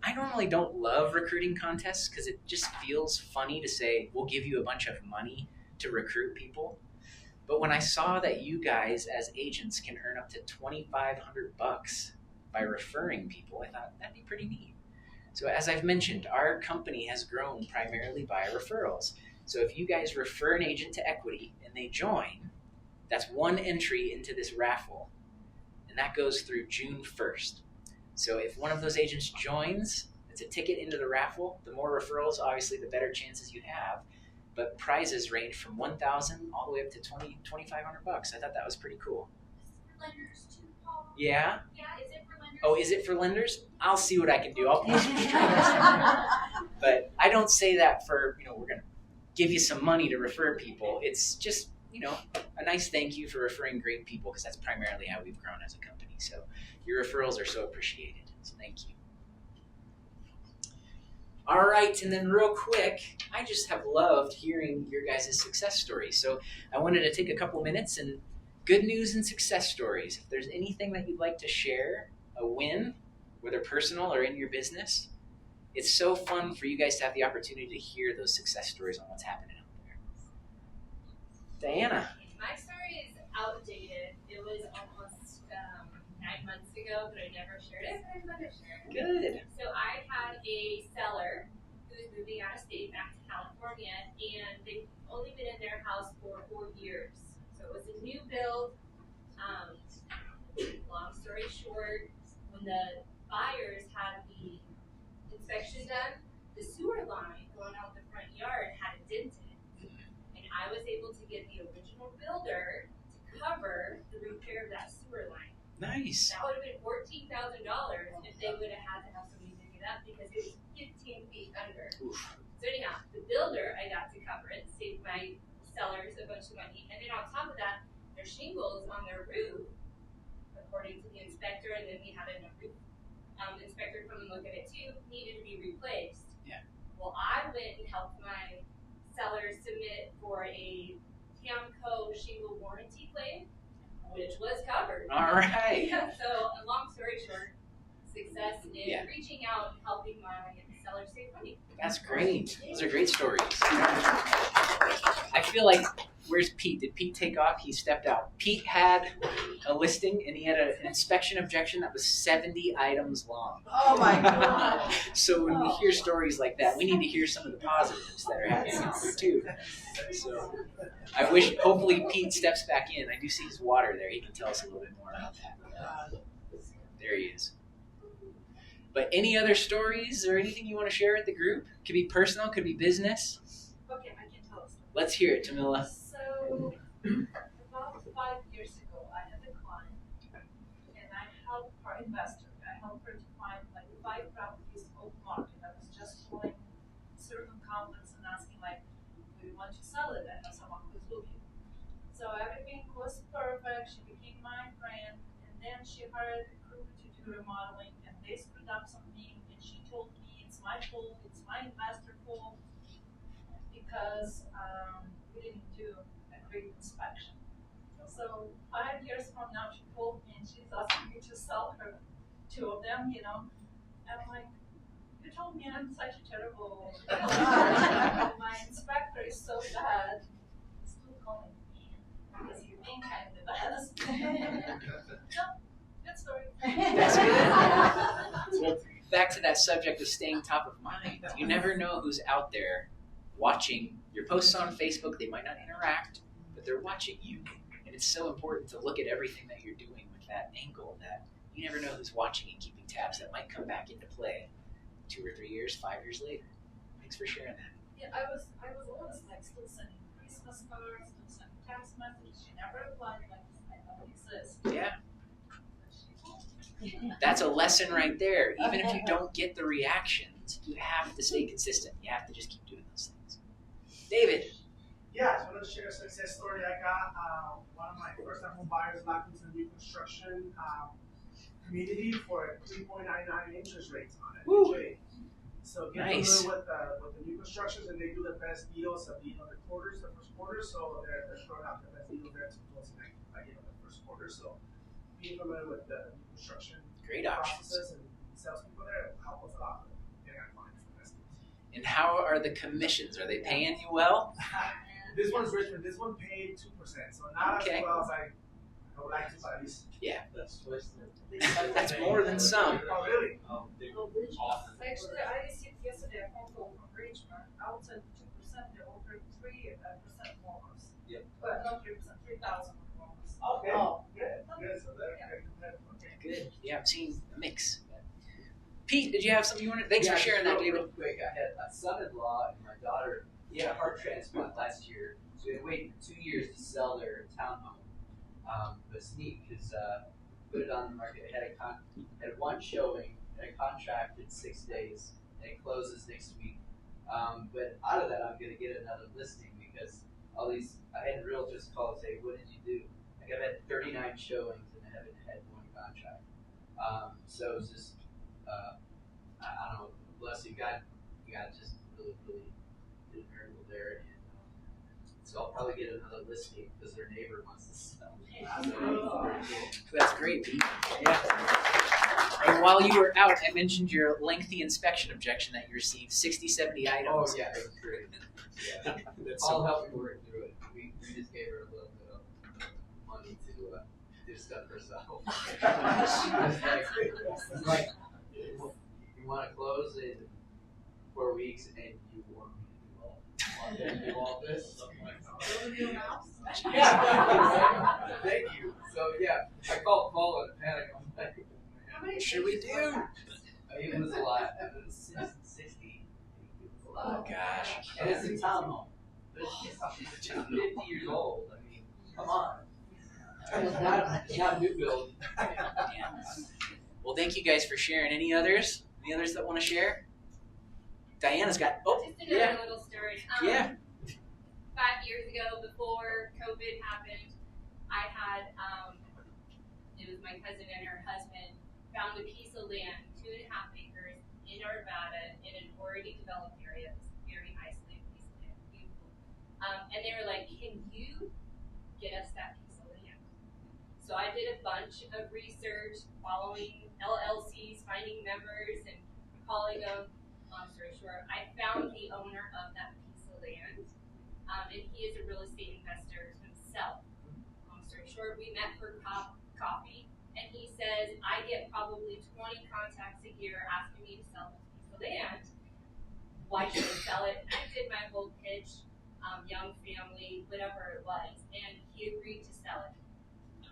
I normally don't love recruiting contests because it just feels funny to say, we'll give you a bunch of money to recruit people. But when I saw that you guys as agents can earn up to $2,500 by referring people, I thought that'd be pretty neat. So as I've mentioned, our company has grown primarily by referrals. So if you guys refer an agent to equity and they join, that's one entry into this raffle. And that goes through June 1st. So if one of those agents joins, it's a ticket into the raffle. The more referrals, obviously, the better chances you have. But prizes range from $1,000 all the way up to $2,500. I thought that was pretty cool. For lenders too, Paul. Yeah? Yeah, is it for lenders? Oh, is it for lenders? I'll see what I can do. I'll post some strings. But I don't say that for, we're going to give you some money to refer people. It's just, a nice thank you for referring great people because that's primarily how we've grown as a company. So your referrals are so appreciated. So thank you. All right, and then real quick, I just have loved hearing your guys' success stories. So I wanted to take a couple minutes and good news and success stories. If there's anything that you'd like to share, a win, whether personal or in your business, it's so fun for you guys to have the opportunity to hear those success stories on what's happening out there. Diana. My story is outdated. It was almost 9 months ago, but I never shared it. I'm going to share it. Good. So I had a seller who was moving out of state back to California, and they've only been in their house for 4 years. So it was a new build. Long story short, when the buyers had the inspection done, the sewer line going out the front yard had a dent in it. And I was able to get the original builder to cover the repair of that sewer line. Nice. That would have been $14,000 if they would have had to have somebody dig it up because it was 15 feet under. Oof. So anyhow, the builder, I got to cover it, saved my sellers a bunch of money. And then on top of that, their shingles on their roof, according to the inspector, and then we had a roof inspector come and look at it too, needed to be replaced. Yeah. Well, I went and helped my sellers submit for a Tamco shingle warranty claim, which was covered. All right. Yeah, so a long story short, success in reaching out and helping my sellers save money. That's great. Those are great stories. I feel like, where's Pete? Did Pete take off? He stepped out. Pete had a listing and he had an inspection objection that was 70 items long. Oh my God. So when we hear stories like that, we need to hear some of the positives that are happening too. So I wish, hopefully Pete steps back in. I do see his water there. He can tell us a little bit more about that. There he is. But any other stories or anything you want to share with the group? Could be personal, could be business. Okay, I can tell a story. Let's hear it, Tamila. So, about 5 years ago, I had a client, and I helped her investor. I helped her to find like 5 properties off market. I was just calling certain companies and asking like, do you want to sell it? I know someone who's looking. So everything was perfect. She became my friend, and then she hired a crew to do remodeling, and they screwed up something, and she told me it's my fault, it's my investor fault, because we didn't do a great inspection. So 5 years from now, she called me and she's asking me to sell her 2 of them, you know. I'm like, you told me I'm such a terrible my inspector is so bad. He's still calling me because you're being kind of the best. No, good story. That's good. Back to that subject of staying top of mind. You never know who's out there watching your posts on Facebook. They might not interact, but they're watching you. And it's so important to look at everything that you're doing with that angle that you never know who's watching and keeping tabs that might come back into play 2 or 3 years, 5 years later. Thanks for sharing that. Yeah, I was always like still sending Christmas cards, still sending text messages. She never replied like I don't exist. Yeah. That's a lesson right there. Even if you don't get the reactions, you have to stay consistent. You have to just keep doing those things. David. Yeah, I just wanted to share a success story I got. One of my first-time home buyers locked into the new construction community for 3.99 interest rates on it. Woo. So get Nice. familiar with the new constructions, and they do the best deals of the first quarter. So they're throwing out the best deals there to close the first quarter. So being familiar with the new construction Great options. processes and salespeople there will help us a lot with getting our clients the best deals. And how are the commissions? Are they paying you well? This one's Richmond. This one paid 2%, so not Okay. as well as I would like to, but at least. Yeah. That's twice the. That's more than some. Oh, really? Actually, I received yesterday a phone call from Richmond. Outside 2%, they offered 3% bonus. Yep. But not 3%, 3,000 bonus. Okay. Oh. Good. Good. So they're very competitive. Okay. Good. Yeah, I'm seeing a mix. Pete, did you have something you wanted? Thanks for sharing that, David. Real quick, I had a son-in-law and my daughter. He had a heart transplant last year, so we had to wait for 2 years to sell their townhome. But it's neat because put it on the market. It had one showing, had a contract in 6 days, and it closes next week. But out of that, I'm going to get another listing because all these I had realtors call and say, "What did you do?" Like I've had 39 showings and I haven't had one contract. So it's just I don't know. Bless you, God just really did a miracle there, and so I'll probably get another listing because their neighbor wants to sell. That's great, Pete. Yeah. And while you were out, I mentioned your lengthy inspection objection that you received 60, 70 items. Oh yeah, that's great. Yeah, I'll help you work through it. We just gave her a little bit of money to do stuff herself. It's like you want to close in 4 weeks, and you want me to do all this. Yeah. Thank you. So yeah, I called Paul in a panic. I'm like, How many should we do? It was a lot. It was 60. It was a lot. Oh gosh. And it's a townhome. It's 50 years old. I mean, come on. It's not new build. Well, thank you guys for sharing. Any others? Any others that want to share? Diana's got. Oh, Just another little story. Yeah. 5 years ago, before COVID happened, I had, it was my cousin and her husband, found a piece of land, 2.5 acres, in Nevada, in an already developed area. It was a very isolated piece of land, beautiful. And they were like, "Can you get us that piece of land?" So I did a bunch of research, following LLCs, finding members, and calling them. Long story short, I found the owner of that piece of land. And he is a real estate investor himself. Long story short, we met for coffee, and he says, "I get probably 20 contacts a year asking me to sell this piece of land. Why should I sell it?" And I did my whole pitch, young family, whatever it was, and he agreed to sell it.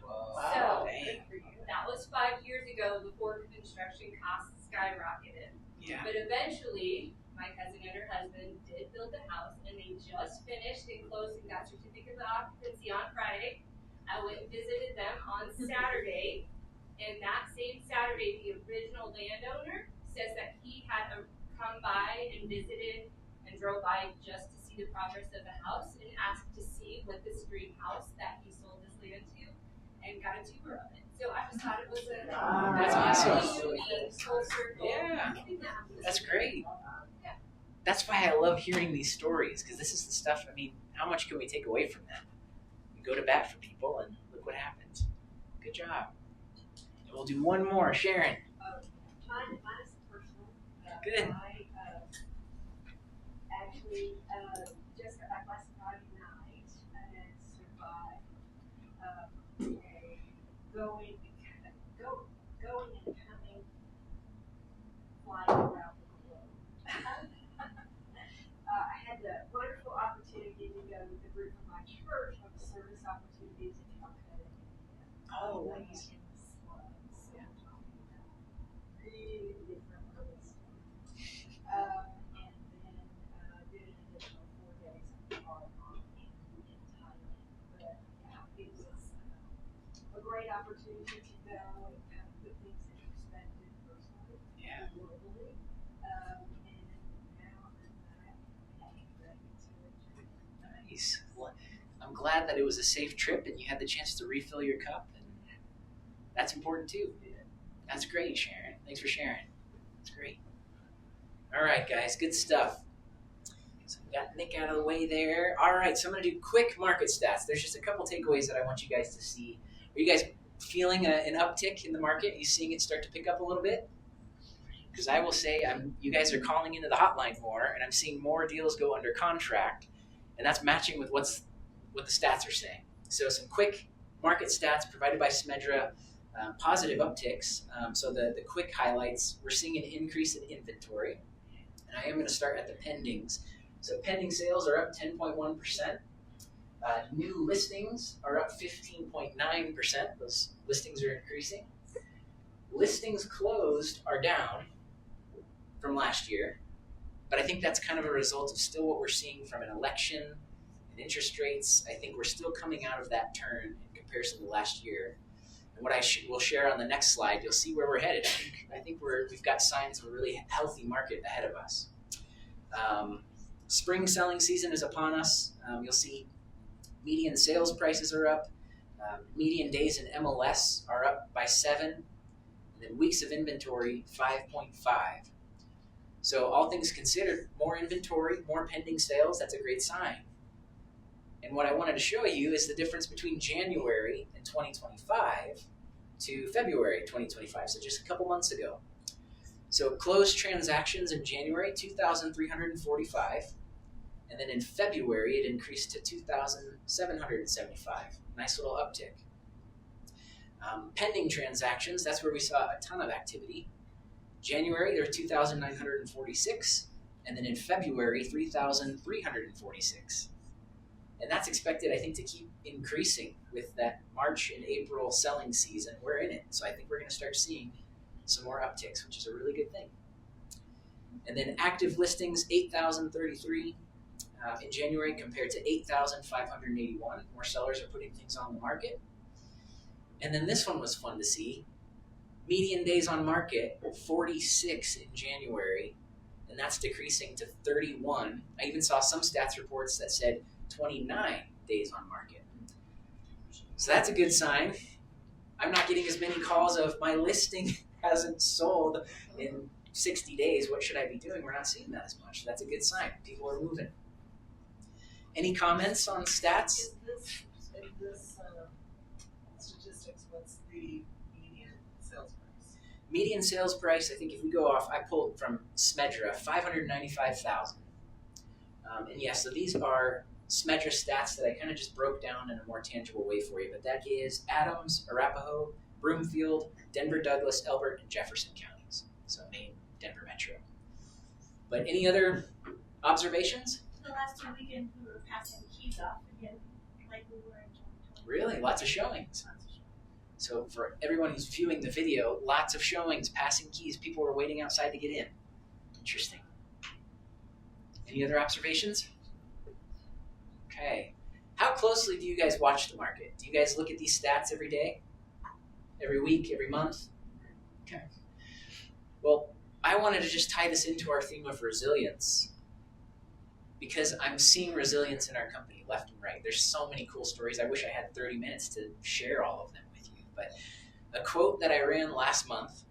So Dang. that was 5 years ago before construction costs skyrocketed. Yeah. But eventually, my cousin and her husband did build the house, and they just finished and closed and got certificate of occupancy on Friday. I went and visited them on Saturday, and that same Saturday, the original landowner says that he had come by and visited and drove by just to see the progress of the house and asked to see what this dream house that he sold this land to, and got a tour of it. So I just thought it was a That's awesome. really unique full circle. Yeah. thing that happened. That's great. Yeah. That's why I love hearing these stories, because this is the stuff, I mean, how much can we take away from that? We go to bat for people, and look what happens. Good job. And we'll do one more. Sharon. Mine is personal. Good. I actually just got back last Friday night and survived going and coming flying around the globe. I had the wonderful opportunity to go with a group from my church on a service opportunity to Calcutta, India. Oh, nice. In the slums, so I'm talking about really different urban stuff. And then did an additional 4 days of Hong Kong in Thailand. But yeah, it was a great opportunity to go and kind of put things in perspective personally and globally. And now I'm back and ready to enjoy. Nice. Well, I'm glad that it was a safe trip and you had the chance to refill your cup, and that's important too. That's great, Sharon. Thanks for sharing. That's great. All right, guys, good stuff. So we got Nick out of the way there. All right, so I'm going to do quick market stats. There's just a couple takeaways that I want you guys to see. Are you guys feeling an uptick in the market? Are you seeing it start to pick up a little bit? Because I will say, you guys are calling into the hotline more, and I'm seeing more deals go under contract, and that's matching with what the stats are saying. So some quick market stats provided by SMDRA, positive upticks. So the quick highlights, we're seeing an increase in inventory, and I am going to start at the pendings. So pending sales are up 10.1%. New listings are up 15.9%. Those listings are increasing. Listings closed are down from last year, but I think that's kind of a result of still what we're seeing from an election and interest rates. I think we're still coming out of that turn in comparison to last year. And what I will share on the next slide, you'll see where we're headed. I think we've got signs of a really healthy market ahead of us. Spring selling season is upon us. You'll see median sales prices are up. Median days in MLS are up by 7. And then weeks of inventory, 5.5. So all things considered, more inventory, more pending sales, that's a great sign. And what I wanted to show you is the difference between January in 2025 to February 2025, so just a couple months ago. So closed transactions in January, 2,345. And then in February, it increased to 2,775. Nice little uptick. Pending transactions, that's where we saw a ton of activity. January, there were 2,946. And then in February, 3,346. And that's expected, I think, to keep increasing with that March and April selling season. We're in it. So I think we're going to start seeing some more upticks, which is a really good thing. And then active listings, 8,033 in January compared to 8,581. More sellers are putting things on the market. And then this one was fun to see. Median days on market, 46 in January, and that's decreasing to 31. I even saw some stats reports that said 29 days on market. So that's a good sign. I'm not getting as many calls of my listing hasn't sold in 60 days. What should I be doing? We're not seeing that as much. That's a good sign. People are moving. Any comments on stats? In this statistics, what's the median sales price? Median sales price, I think if we go off, I pulled from SMDRA, 595,000. And yeah, so these are SMDRA stats that I kind of just broke down in a more tangible way for you. But that is Adams, Arapahoe, Broomfield, Denver, Douglas, Elbert, and Jefferson counties. So main Denver metro. But any other observations? The last 2 weekends we were passing keys off again, like we were in 2020. Really? Lots of showings. So for everyone who's viewing the video, lots of showings, passing keys, people were waiting outside to get in. Interesting. Any other observations? Okay. How closely do you guys watch the market? Do you guys look at these stats every day? Every week? Every month? Okay. Well, I wanted to just tie this into our theme of resilience because I'm seeing resilience in our company left and right. There's so many cool stories. I wish I had 30 minutes to share all of them with you. But a quote that I ran last month,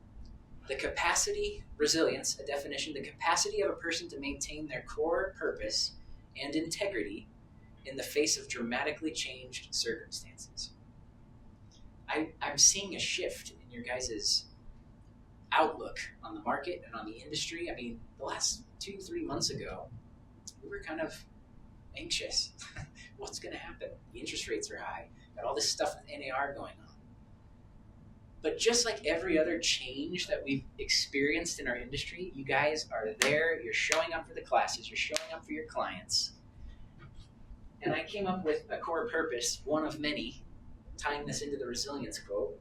the capacity, resilience, a definition, the capacity of a person to maintain their core purpose and integrity in the face of dramatically changed circumstances. I'm seeing a shift in your guys' outlook on the market and on the industry. I mean, the last 2-3 months ago, we were kind of anxious. What's going to happen? The interest rates are high. Got all this stuff with NAR going on. But just like every other change that we've experienced in our industry, you guys are there. You're showing up for the classes. You're showing up for your clients. And I came up with a core purpose, one of many, tying this into the resilience quote,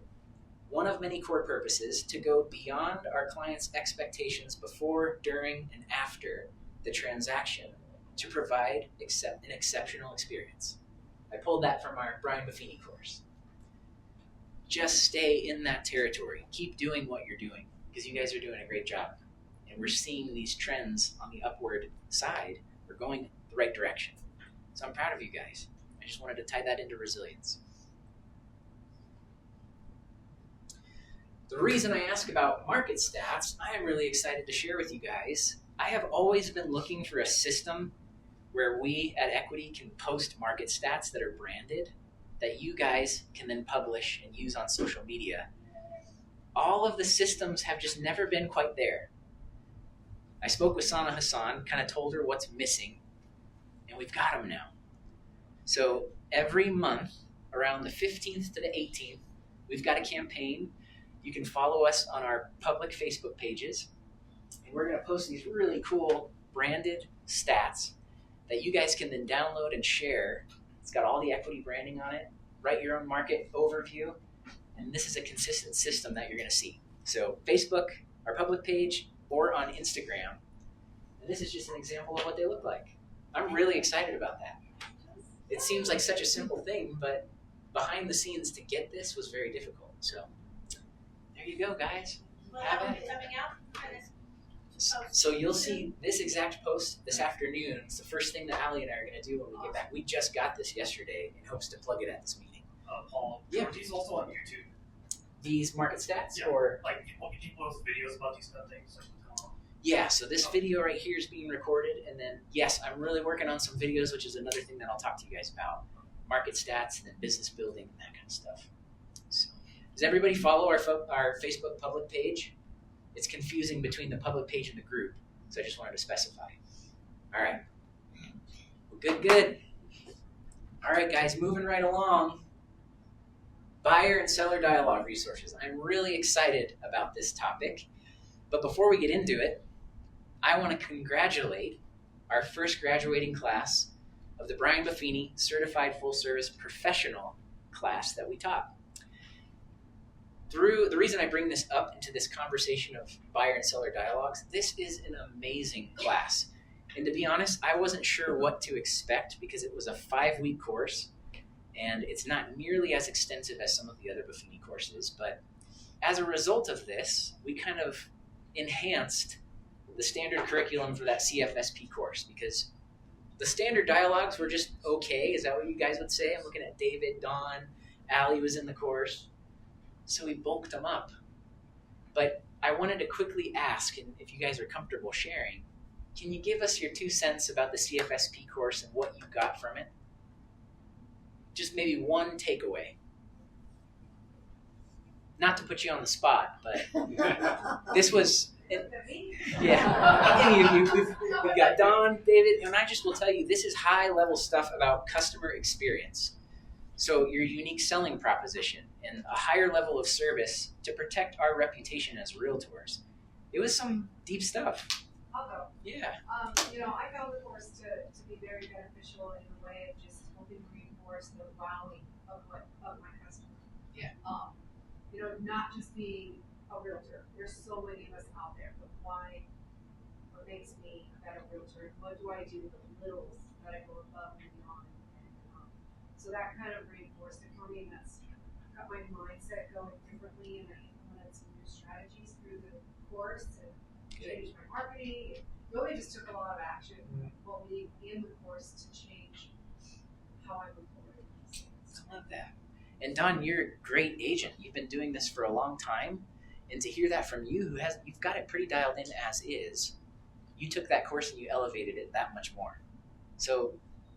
one of many core purposes to go beyond our clients' expectations before, during, and after the transaction to provide an exceptional experience. I pulled that from our Brian Buffini course. Just stay in that territory. Keep doing what you're doing because you guys are doing a great job. And we're seeing these trends on the upward side. We're going the right direction. So I'm proud of you guys. I just wanted to tie that into resilience. The reason I ask about market stats, I am really excited to share with you guys. I have always been looking for a system where we at Equity can post market stats that are branded that you guys can then publish and use on social media. All of the systems have just never been quite there. I spoke with Hasan, kind of told her what's missing, and we've got them now. So every month, around the 15th to the 18th, we've got a campaign. You can follow us on our public Facebook pages, and we're going to post these really cool branded stats that you guys can then download and share. It's got all the Equity branding on it. Write your own market overview, and this is a consistent system that you're going to see. So Facebook, our public page, or on Instagram. And this is just an example of what they look like. I'm really excited about that. It seems like such a simple thing, but behind the scenes to get this was very difficult. So there you go, guys. Have it. Coming out. So you'll see this exact post this afternoon. It's the first thing that Ali and I are going to do when we get back. We just got this yesterday in hopes to plug it at this meeting. Paul, yeah. Are these also on YouTube? These market stats? Yeah, or like people post videos about these kind of things? Yeah, so this video right here is being recorded, and then, yes, I'm really working on some videos, which is another thing that I'll talk to you guys about. Market stats, and then business building, and that kind of stuff. So, does everybody follow our Facebook public page? It's confusing between the public page and the group, so I just wanted to specify. All right. Well, good. All right, guys, moving right along. Buyer and seller dialogue resources. I'm really excited about this topic, but before we get into it, I want to congratulate our first graduating class of the Brian Buffini Certified Full Service Professional class that we taught. Through the reason I bring this up into this conversation of buyer and seller dialogues, this is an amazing class. And to be honest, I wasn't sure what to expect because it was a 5-week course and it's not nearly as extensive as some of the other Buffini courses. But as a result of this, we kind of enhanced the standard curriculum for that CFSP course because the standard dialogues were just okay. Is that what you guys would say? I'm looking at David, Don, Allie was in the course. So we bulked them up. But I wanted to quickly ask, and if you guys are comfortable sharing, can you give us your 2 cents about the CFSP course and what you got from it? Just maybe one takeaway. Not to put you on the spot, but this was, yeah, any of you. We've got Don, David, and I just will tell you, this is high-level stuff about customer experience. So your unique selling proposition and a higher level of service to protect our reputation as realtors. It was some deep stuff. I'll go. Yeah. I found the course to be very beneficial in the way of just helping reinforce the value of my customer. Yeah. you know, not just being a realtor. There's so many of us out there, but what makes me a better realtor? What do I do with the littles that I go above and beyond? And so that kind of reinforced it for me, and that's got my mindset going differently, and I implemented some new strategies through the course and changed my marketing. It really just took a lot of action while we in the course to change how I move forward. I love that. And Don, you're a great agent. You've been doing this for a long time, and to hear that from you, you've got it pretty dialed in as is. You took that course and you elevated it that much more. So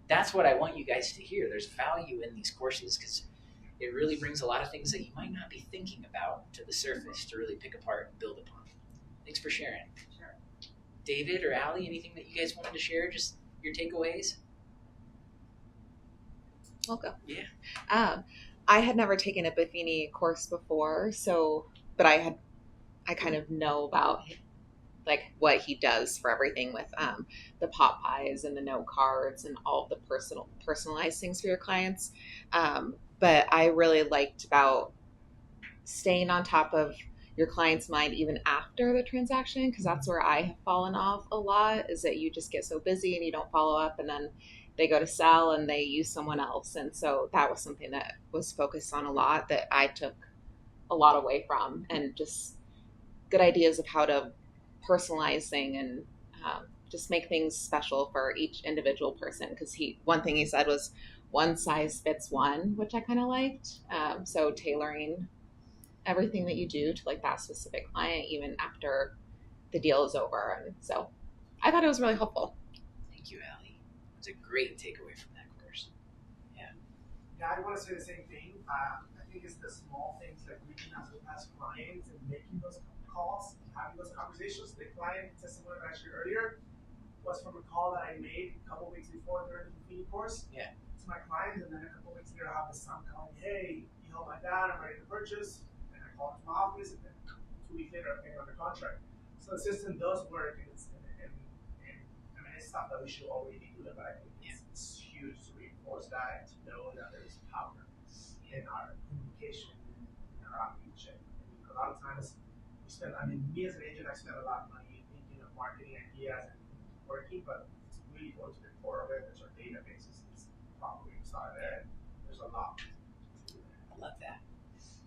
that's what I want you guys to hear. There's value in these courses because it really brings a lot of things that you might not be thinking about to the surface to really pick apart and build upon. Thanks for sharing. Sure. David or Allie, anything that you guys wanted to share? Just your takeaways? I'll go. Yeah. I had never taken a Buffini course before, but I kind of know about like what he does for everything with the pop pies and the note cards and all the personalized things for your clients. But I really liked about staying on top of your client's mind even after the transaction, because that's where I have fallen off a lot, is that you just get so busy and you don't follow up, and then they go to sell and they use someone else. And so that was something that was focused on a lot that I took a lot away from, and just good ideas of how to personalize things and just make things special for each individual person. Because one thing he said was one size fits one, which I kind of liked. So tailoring everything that you do to like that specific client, even after the deal is over. And so I thought it was really helpful. Thank you, Allie. It's a great takeaway from that course. Yeah. Yeah, I want to say the same thing. I think it's the small things like reaching out as clients and making those calls, having those conversations. The client testimony I shared earlier was from a call that I made a couple weeks before during the Buffini course. Yeah. To my client, and then a couple weeks later, I have the son calling, hey, you help my dad, I'm ready to purchase. And I call him to my office, and then 2 weeks later, I'm paying on the contract. So the system does work, and I mean, it's stuff that we should already be doing, but I think it's huge to reinforce that, to know that there is power in our communication, in our outreach. And a lot of times, me as an agent, I spend a lot of money thinking of marketing ideas and working, but it's really going to the core of it. There's our databases, it's probably start there, and there's a lot. I love that.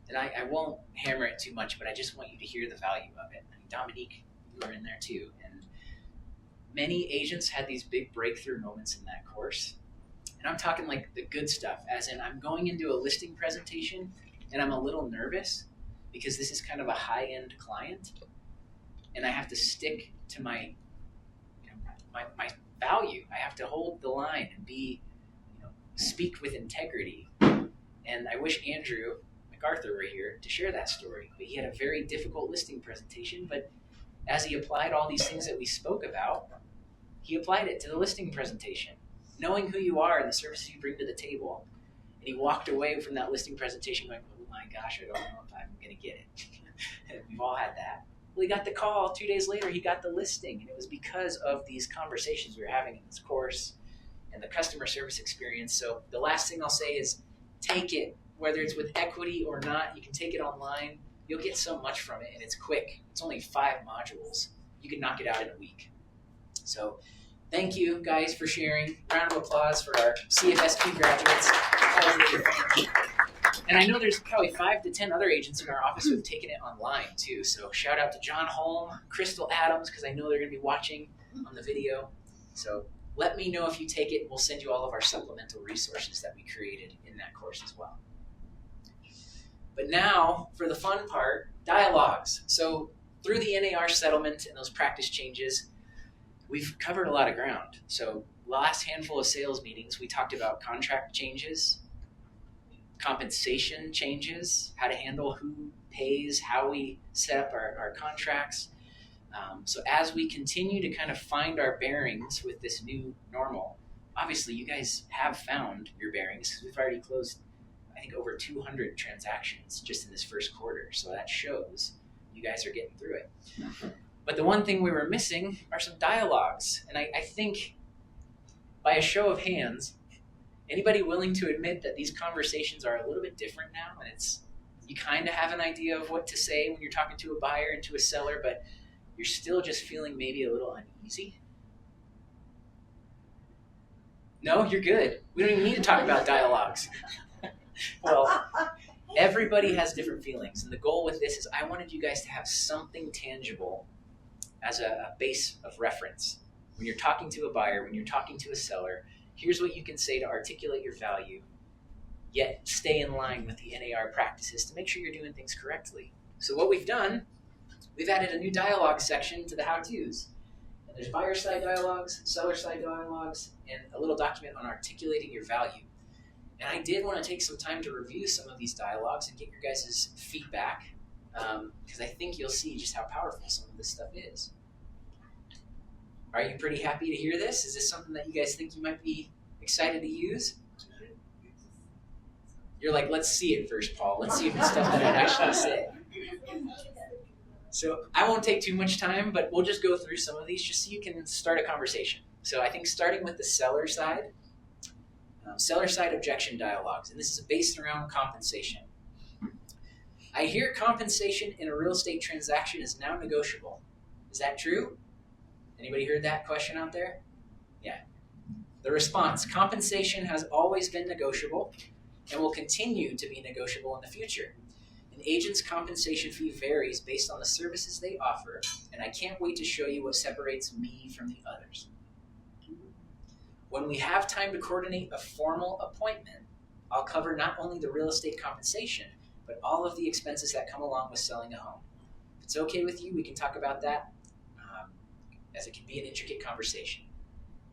And I won't hammer it too much, but I just want you to hear the value of it. I mean, Dominique, you were in there too. And many agents had these big breakthrough moments in that course. And I'm talking like the good stuff, as in I'm going into a listing presentation and I'm a little nervous because this is kind of a high-end client, and I have to stick to my value. I have to hold the line and speak with integrity. And I wish Andrew MacArthur were here to share that story. But he had a very difficult listing presentation, but as he applied all these things that we spoke about, he applied it to the listing presentation, knowing who you are and the services you bring to the table. And he walked away from that listing presentation going, oh my gosh, I don't know if I'm going to get it. And we've all had that. Well, he got the call 2 days later, he got the listing. And it was because of these conversations we were having in this course and the customer service experience. So the last thing I'll say is take it, whether it's with equity or not. You can take it online. You'll get so much from it, and it's quick. It's only 5 modules. You can knock it out in a week. So thank you, guys, for sharing. Round of applause for our CFSP graduates. That was really fun. And I know there's probably 5 to 10 other agents in our office who have taken it online, too. So shout out to John Holm, Crystal Adams, because I know they're going to be watching on the video. So let me know if you take it. We'll send you all of our supplemental resources that we created in that course as well. But now, for the fun part, dialogues. So through the NAR settlement and those practice changes, we've covered a lot of ground. So last handful of sales meetings, we talked about contract changes, compensation changes, how to handle who pays, how we set up our contracts. So as we continue to kind of find our bearings with this new normal, obviously you guys have found your bearings. We've already closed, I think, over 200 transactions just in this first quarter. So that shows you guys are getting through it. But the one thing we were missing are some dialogues. And I think by a show of hands, anybody willing to admit that these conversations are a little bit different now and it's You kind of have an idea of what to say when you're talking to a buyer and to a seller, but you're still just feeling maybe a little uneasy? No, you're good. We don't even need to talk about dialogues. Well, everybody has different feelings, and the goal with this is I wanted you guys to have something tangible as a base of reference. When you're talking to a buyer, when you're talking to a seller, here's what you can say to articulate your value, yet stay in line with the NAR practices to make sure you're doing things correctly. So what we've done, we've added a new dialogue section to the how-tos. And there's buyer-side dialogues, seller-side dialogues, and a little document on articulating your value. And I did want to take some time to review some of these dialogues and get your guys' feedback, because I think you'll see just how powerful some of this stuff is. Are you pretty happy to hear this? Is this something that you guys think you might be excited to use? You're like, let's see it first, Paul. Let's see if it's stuff that I'd actually say. So I won't take too much time, but we'll just go through some of these just so you can start a conversation. So I think starting with the seller side objection dialogues, and this is based around compensation. I hear compensation in a real estate transaction is now negotiable. Is that true? Anybody heard that question out there? Yeah. The response, compensation has always been negotiable and will continue to be negotiable in the future. An agent's compensation fee varies based on the services they offer, and I can't wait to show you what separates me from the others. When we have time to coordinate a formal appointment, I'll cover not only the real estate compensation, but all of the expenses that come along with selling a home. If it's okay with you, we can talk about that, as it can be an intricate conversation.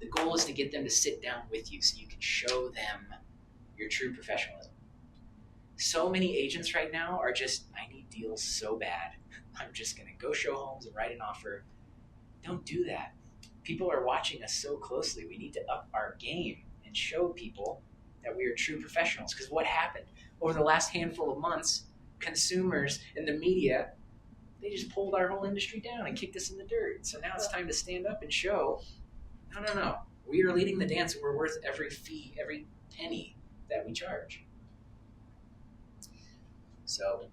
The goal is to get them to sit down with you so you can show them your true professionalism. So many agents right now are just, I need deals so bad. I'm just going to go show homes and write an offer. Don't do that. People are watching us so closely. We need to up our game and show people that we are true professionals. Because what happened? Over the last handful of months, consumers and the media, they just pulled our whole industry down and kicked us in the dirt. So now it's time to stand up and show, no. We are leading the dance and we're worth every fee, every penny that we charge. So,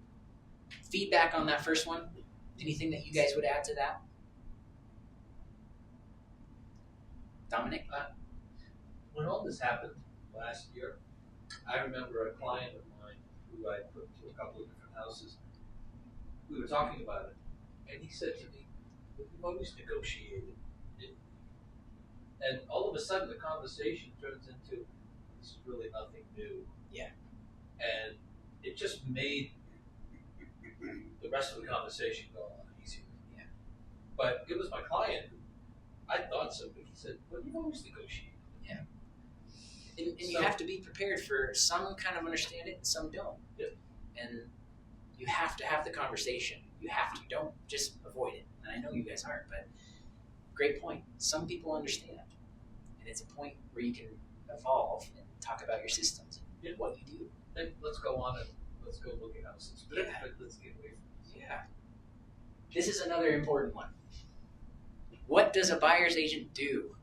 feedback on that first one. Anything that you guys would add to that? Dominic? When all this happened last year, I remember a client of mine who I put to a couple of different houses. We were talking about it, and he said to me, "We've always negotiated." And all of a sudden, the conversation turns into, "This is really nothing new." Yeah. And it just made the rest of the conversation go a lot easier. Yeah. But it was my client who, I thought so, but he said, "Well, you've always negotiated." Yeah. And you have to be prepared for some kind of understand it and some don't. Yeah. And you have to have the conversation. You have to. Don't just avoid it. And I know you guys aren't, but great point. Some people understand. And it's a point where you can evolve and talk about your systems and what you do. Then let's go on and let's go look at houses. But let's get away from this. Yeah. This is another important one. What does a buyer's agent do?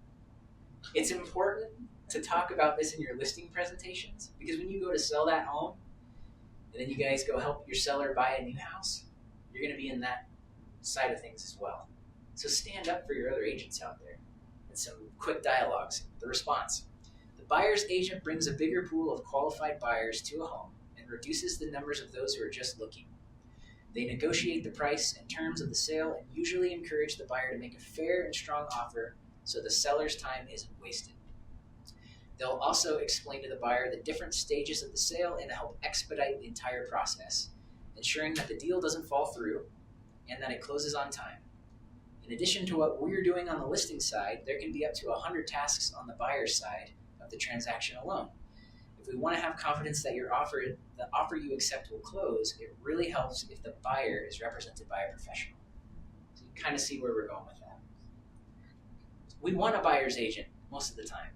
It's important to talk about this in your listing presentations, because when you go to sell that home and then you guys go help your seller buy a new house, you're going to be in that side of things as well. So stand up for your other agents out there. And some quick dialogues. The response. The buyer's agent brings a bigger pool of qualified buyers to a home and reduces the numbers of those who are just looking. They negotiate the price and terms of the sale and usually encourage the buyer to make a fair and strong offer so the seller's time isn't wasted. They'll also explain to the buyer the different stages of the sale and help expedite the entire process, ensuring that the deal doesn't fall through and that it closes on time. In addition to what we're doing on the listing side, there can be up to 100 tasks on the buyer's side of the transaction alone. If we want to have confidence that the offer you accept will close, it really helps if the buyer is represented by a professional. So you kind of see where we're going with that. We want a buyer's agent most of the time,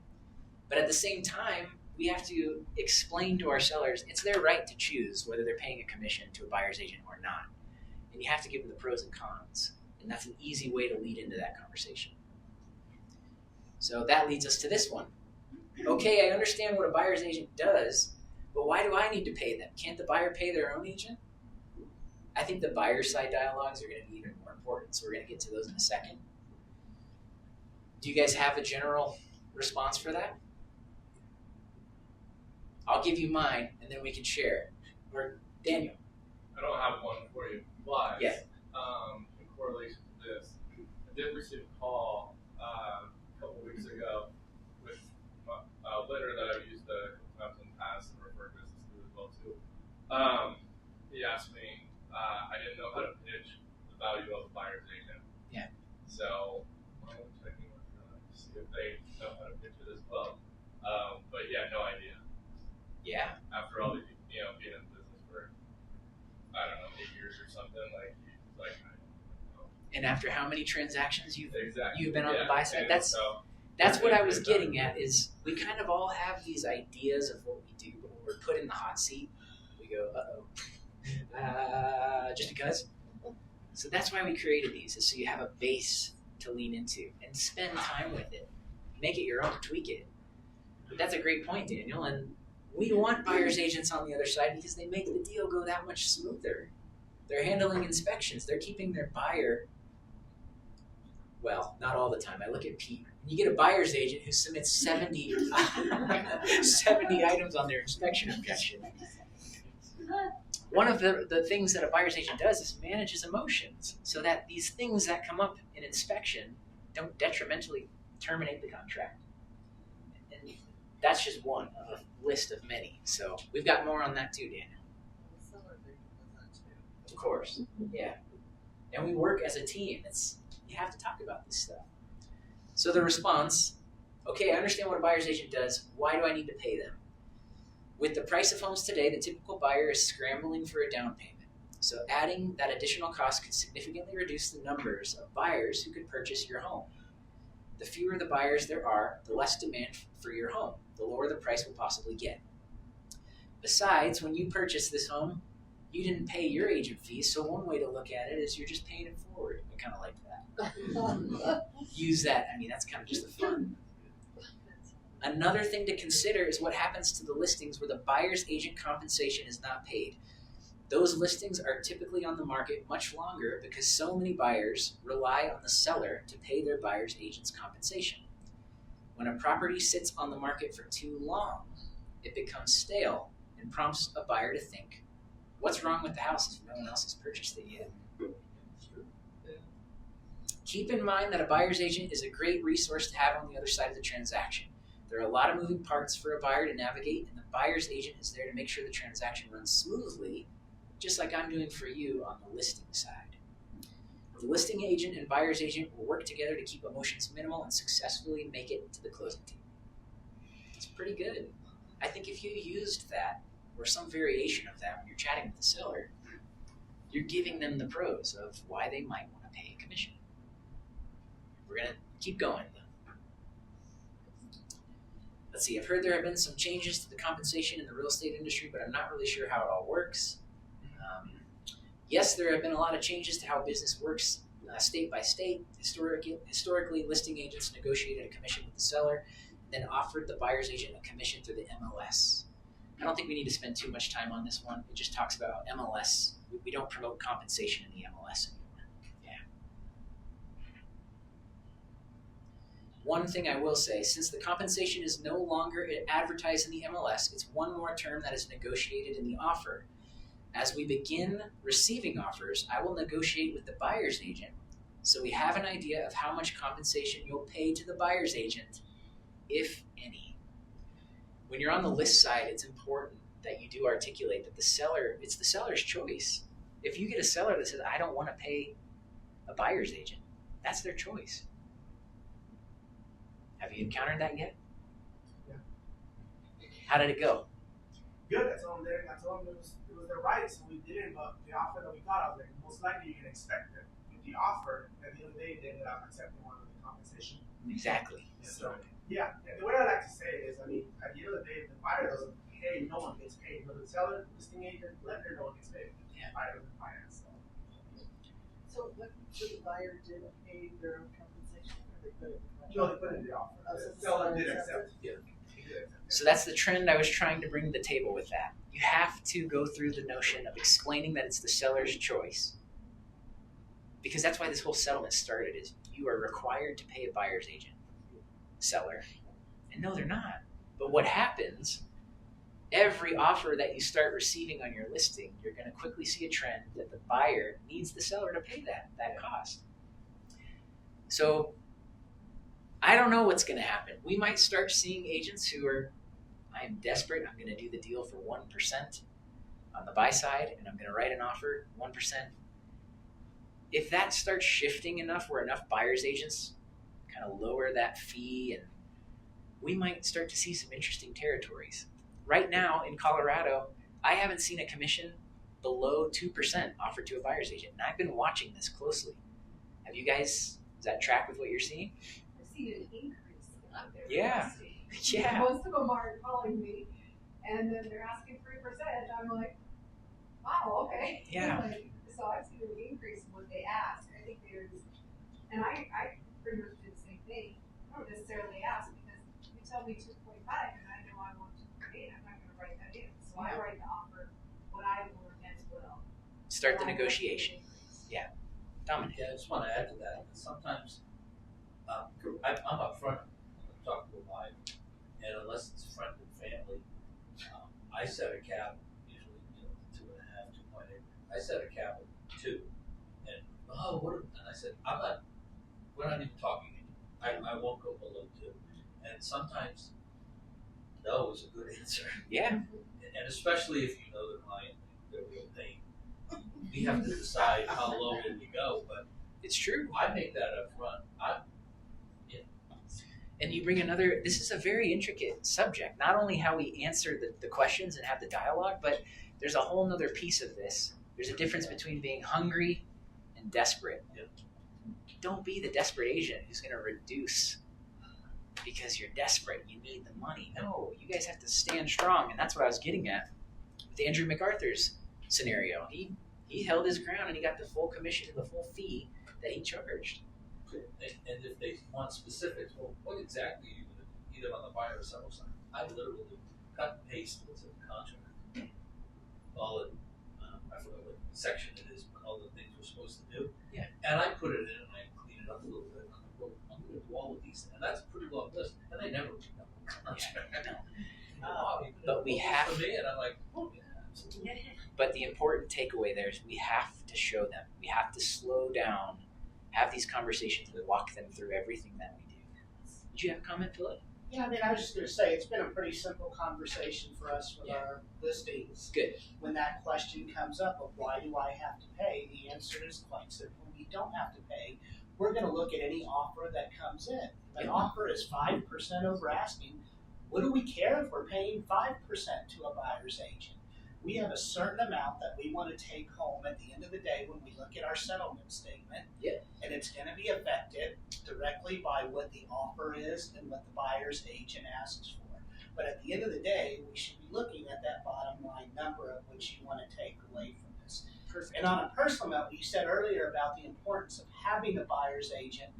but at the same time, we have to explain to our sellers it's their right to choose whether they're paying a commission to a buyer's agent or not. And you have to give them the pros and cons. And that's an easy way to lead into that conversation. So that leads us to this one. Okay, I understand what a buyer's agent does, but why do I need to pay them? Can't the buyer pay their own agent? I think the buyer side dialogues are going to be even more important, so we're going to get to those in a second. Do you guys have a general response for that? I'll give you mine, and then we can share. Or Daniel. I don't have one for you, but yeah. In correlation to this, I did receive a call a couple weeks ago with a lender that I've used a couple times in the past and referred business to as well too. He asked me, I didn't know how to pitch the value of a buyer's agent. Yeah. So I'm checking with them to see if they know how to pitch it as well. But yeah, no idea. Yeah. After all the, being in business for, I don't know, 8 years or something, like I don't know. And after how many transactions you've been on Yeah, the buy side, and that's so, what I was getting at. Is we kind of all have these ideas of what we do, but when we're put in the hot seat, we go, just because. So that's why we created these, is so you have a base to lean into and spend time with it, make it your own, tweak it. But that's a great point, Daniel, and we want buyer's agents on the other side because they make the deal go that much smoother. They're handling inspections. They're keeping their buyer, well, not all the time. I look at Pete. When you get a buyer's agent who submits 70 items on their inspection objection, one of the things that a buyer's agent does is manages emotions so that these things that come up in inspection don't detrimentally terminate the contract. And that's just one of a list of many. So we've got more on that too, Daniel. Of course, yeah. And we work as a team. You have to talk about this stuff. So the response, okay, I understand what a buyer's agent does. Why do I need to pay them? With the price of homes today, the typical buyer is scrambling for a down payment. So adding that additional cost could significantly reduce the numbers of buyers who could purchase your home. The fewer the buyers there are, the less demand for your home, the lower the price will possibly get. Besides, when you purchase this home, you didn't pay your agent fees, so one way to look at it is you're just paying it forward. I kind of like that. Use that. I mean, that's kind of just the fun. Another thing to consider is what happens to the listings where the buyer's agent compensation is not paid. Those listings are typically on the market much longer because so many buyers rely on the seller to pay their buyer's agent's compensation. When a property sits on the market for too long, it becomes stale and prompts a buyer to think, what's wrong with the house if no one else has purchased it yet? Keep in mind that a buyer's agent is a great resource to have on the other side of the transaction. There are a lot of moving parts for a buyer to navigate, and the buyer's agent is there to make sure the transaction runs smoothly, just like I'm doing for you on the listing side. The listing agent and buyer's agent will work together to keep emotions minimal and successfully make it to the closing table. It's pretty good. I think if you used that, or some variation of that when you're chatting with the seller, you're giving them the pros of why they might want to pay a commission. We're going to keep going. Let's see, I've heard there have been some changes to the compensation in the real estate industry, but I'm not really sure how it all works. Yes, there have been a lot of changes to how business works state by state. Historically, listing agents negotiated a commission with the seller, then offered the buyer's agent a commission through the MLS. I don't think we need to spend too much time on this one. It just talks about MLS. We don't promote compensation in the MLS anymore. Yeah. One thing I will say, since the compensation is no longer advertised in the MLS, it's one more term that is negotiated in the offer. As we begin receiving offers, I will negotiate with the buyer's agent so we have an idea of how much compensation you'll pay to the buyer's agent, if any. When you're on the list side, it's important that you do articulate that it's the seller's choice. If you get a seller that says, I don't want to pay a buyer's agent, that's their choice. Have you encountered that yet? Yeah. How did it go? Good. I told them it was their right, so we didn't. But the offer that we got, I was like, most likely you can expect it. With the offer, at the end of the day, they ended up accepting one of the compensation. Exactly. Yeah, so, yeah. The way I like to say it is, I mean, at the end of the day, the buyer doesn't pay, no one gets paid. But the seller, listing agent, lender, no one gets paid. Yeah. Buyer doesn't finance. So what, the buyer didn't pay their own compensation, or they put it? No, they put it in the offer. Oh, so the seller did accept. Yeah. So that's the trend I was trying to bring to the table with that. you have to go through the notion of explaining that it's the seller's choice, because that's why this whole settlement started, is you are required to pay a buyer's agent, seller. And no, they're not. But what happens, every offer that you start receiving on your listing, you're going to quickly see a trend that the buyer needs the seller to pay that cost. So I don't know what's going to happen. We might start seeing agents who are, I am desperate, I'm going to do the deal for 1% on the buy side, and I'm going to write an offer, 1%. If that starts shifting enough where enough buyer's agents kind of lower that fee, and we might start to see some interesting territories. Right now in Colorado, I haven't seen a commission below 2% offered to a buyer's agent, and I've been watching this closely. Have you guys, does that track with what you're seeing? I've seen an increase out there. Yeah. Yeah. Most of them are calling me, and then they're asking 3%. I'm like, wow, okay. Yeah. Like, so I've seen an increase in what they ask. I think there's, and I pretty much did the same thing. I don't necessarily ask because you tell me 2.5 and I know I want 2.8. I'm not going to write that in. So I write the offer what I want as well. Start the negotiation. Yeah. Dominic. Yeah, I just want to add to that. Sometimes I'm up front when I'm talking to a buyer, and unless it's friend and family, I set a cap, usually 2.5, 2.8. I set a cap of 2, and and I said, we're not even talking anymore. I won't go below 2, and sometimes no is a good answer. Yeah. And especially if you know the client, they're real pain. We have to decide how low will we go, but it's true. I make that up front. And you bring another, this is a very intricate subject, not only how we answer the questions and have the dialogue, but there's a whole nother piece of this. There's a difference between being hungry and desperate. Yep. Don't be the desperate agent who's going to reduce because you're desperate, you need the money. No, you guys have to stand strong, and that's what I was getting at with Andrew MacArthur's scenario. He held his ground and he got the full commission and the full fee that he charged. And if they want specifics, well, what exactly are you going to do, either on the buyer or seller side? I literally cut and paste what's in the contract. All the, I forget what section it is, but all the things we're supposed to do. Yeah. And I put it in and I clean it up a little bit. I'm like, well, I'm going to do all of these. And that's a pretty long list. And they never pick up the contract. Yeah, but we have for me, and I'm like, oh, yeah, absolutely. But the important takeaway there is we have to show them. We have to slow down, have these conversations, and walk them through everything that we do. Did you have a comment, Philip? Yeah, I mean, I was just going to say, it's been a pretty simple conversation for us with our listings. Good. When that question comes up of why do I have to pay, the answer is quite simple. You don't have to pay. We're going to look at any offer that comes in. If an offer is 5% over asking, what do we care if we're paying 5% to a buyer's agent? We have a certain amount that we want to take home at the end of the day when we look at our settlement statement. Yeah. And it's going to be affected directly by what the offer is and what the buyer's agent asks for. But at the end of the day, we should be looking at that bottom line number of which you want to take away from this. Perfect. And on a personal note, you said earlier about the importance of having a buyer's agent.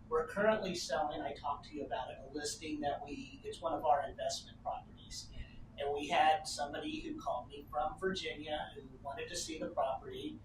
We're currently selling, I talked to you about it, a listing that it's one of our investment properties. And we had somebody who called me from Virginia who wanted to see the property,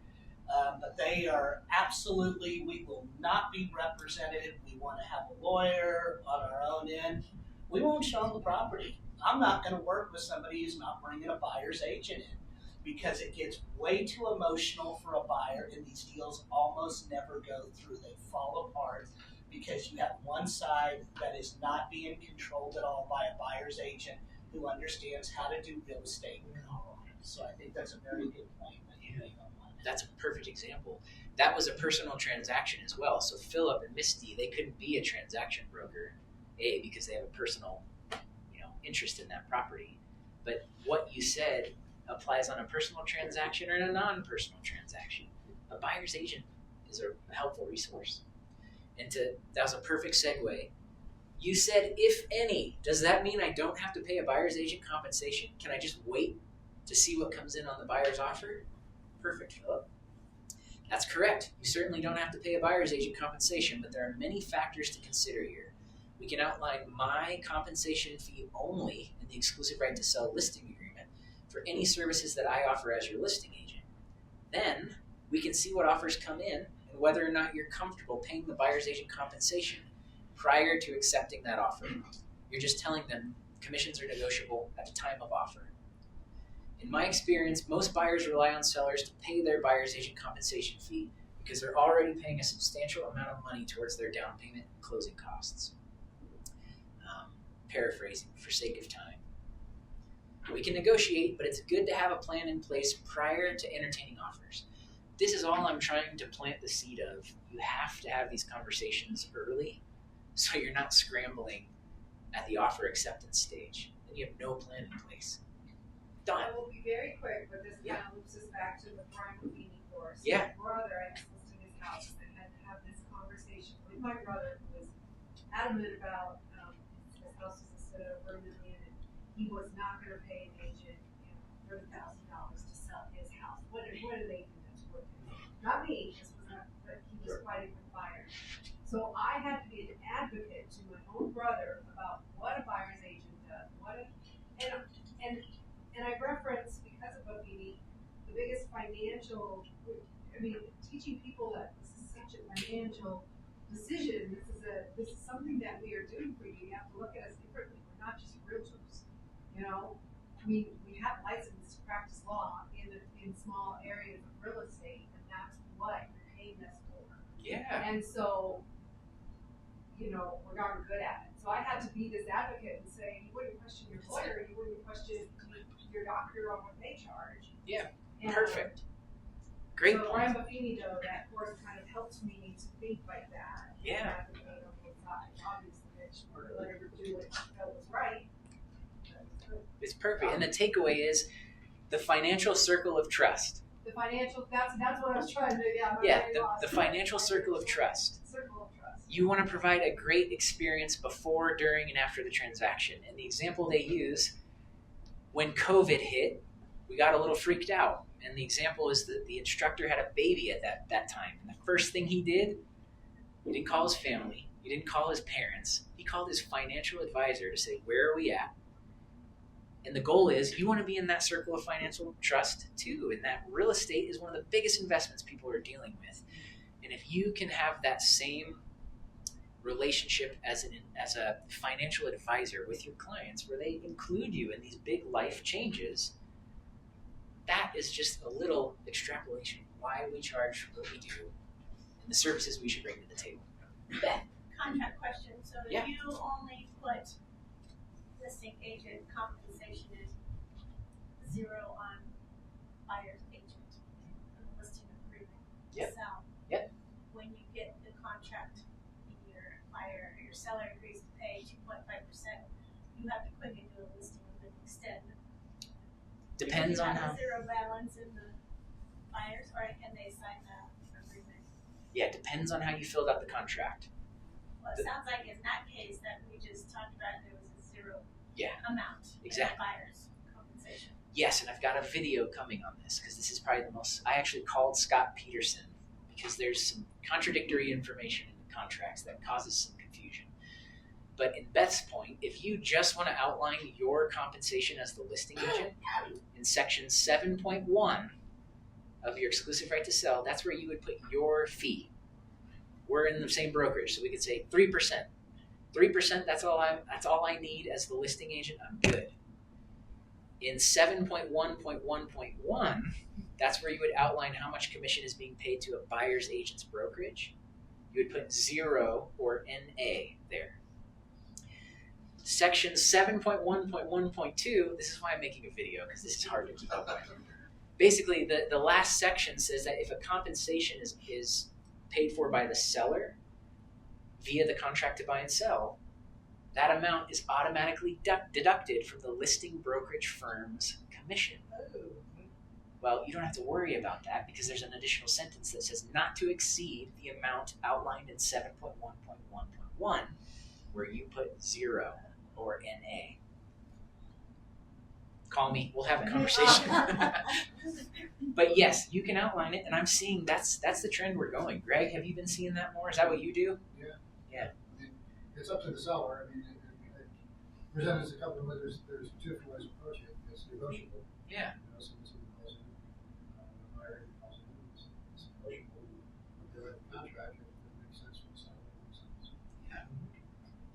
but they are absolutely, we will not be represented. We want to have a lawyer on our own end. We won't show them the property. I'm not going to work with somebody who's not bringing a buyer's agent in because it gets way too emotional for a buyer and these deals almost never go through. They fall apart because you have one side that is not being controlled at all by a buyer's agent who understands how to do real estate in Colorado. So I think that's a very good point that you made on that. That's a perfect example. That was a personal transaction as well. So Philip and Misty, they couldn't be a transaction broker, because they have a personal, interest in that property. But what you said applies on a personal transaction or a non-personal transaction. A buyer's agent is a helpful resource. And that was a perfect segue. You said, if any, does that mean I don't have to pay a buyer's agent compensation? Can I just wait to see what comes in on the buyer's offer? Perfect, Philip. That's correct. You certainly don't have to pay a buyer's agent compensation, but there are many factors to consider here. We can outline my compensation fee only in the exclusive right to sell listing agreement for any services that I offer as your listing agent. Then we can see what offers come in and whether or not you're comfortable paying the buyer's agent compensation prior to accepting that offer. You're just telling them commissions are negotiable at the time of offer. In my experience, most buyers rely on sellers to pay their buyer's agent compensation fee because they're already paying a substantial amount of money towards their down payment and closing costs. Paraphrasing for sake of time. We can negotiate, but it's good to have a plan in place prior to entertaining offers. This is all I'm trying to plant the seed of. You have to have these conversations early so you're not scrambling at the offer acceptance stage and you have no plan in place. Done. I will be very quick, but this kind of loops us back to the prime Buffini course. Yeah. My brother, I just listed his house and had to have this conversation with my brother who was adamant about his house was listed at over $1 million and he was not going to pay an agent $30,000 to sell his house. What do they do that's worth it? Not me, this was not, but he was fighting with buyers. So I had to be an advocate to my own brother about what a buyer's agent does, and I reference, because of Buffini, the biggest financial, teaching people that this is such a financial decision, this is something that we are doing for you. You have to look at us differently. We're not just realtors, we have license to practice law in small areas of real estate, and that's what you're paying us for. Yeah. And so, we're darn good at it. So I had to be this advocate and say, you wouldn't question your lawyer, you wouldn't question your doctor on what they charge. Yeah, and, perfect. Great so point. Brian Buffini, though, that course kind of helped me to think like that. Yeah. And advocate on both sides. Obviously, I should let her do what she felt was right. It's perfect. And the takeaway is the financial circle of trust. The financial, that's what I was trying to, The financial circle of trust. Circle of trust. You want to provide a great experience before, during, and after the transaction. And the example they use, when COVID hit, we got a little freaked out. And the example is that the instructor had a baby at that time. And the first thing he did, he didn't call his family, he didn't call his parents, he called his financial advisor to say, where are we at? And the goal is you want to be in that circle of financial trust too. And that real estate is one of the biggest investments people are dealing with. And if you can have that same relationship as a financial advisor with your clients, where they include you in these big life changes, that is just a little extrapolation of why we charge what we do and the services we should bring to the table. Beth, contract question. So Yeah. you only put listing agent compensation is 0 on buyer's agent on the listing agreement. Yep. So Yep. when you get the contract, your buyer or your seller agrees to pay 2.5%, you have to put into a listing and extend. Depends Do you on have how. a zero balance in the buyers, or can they sign that agreement? Yeah, it depends on how you filled out the contract. Well, it sounds like in that case that we just talked about, there was a zero Yeah. amount Exactly. in the buyer's compensation. Yes, and I've got a video coming on this because this is probably the most. I actually called Scott Peterson because there's some contradictory information in the contracts that causes some confusion. But in Beth's point, if you just want to outline your compensation as the listing agent in section 7.1 of your exclusive right to sell, that's where you would put your fee. We're in the same brokerage, so we could say 3%. 3%, that's all I need as the listing agent, I'm good. In 7.1.1.1, that's where you would outline how much commission is being paid to a buyer's agent's brokerage. You would put 0 or NA there. Section 7.1.1.2, this is why I'm making a video, because this is hard to keep up with. Basically, the last section says that if a compensation is paid for by the seller via the contract to buy and sell, that amount is automatically deducted from the listing brokerage firm's commission. Well, you don't have to worry about that because there's an additional sentence that says not to exceed the amount outlined in 7.1.1.1, where you put 0 or NA. Call me, we'll have a conversation. But yes, you can outline it, and I'm seeing that's the trend we're going. Greg, have you been seeing that more? Is that what you do? Yeah. Yeah. It's up to the seller. It presented us a couple of ways. There's two different ways of approaching it. It's negotiable. Yeah. You know, someone calls in, a buyer calls in, it's negotiable, but they're in the contract, if it makes sense for the seller, it makes sense. Yeah.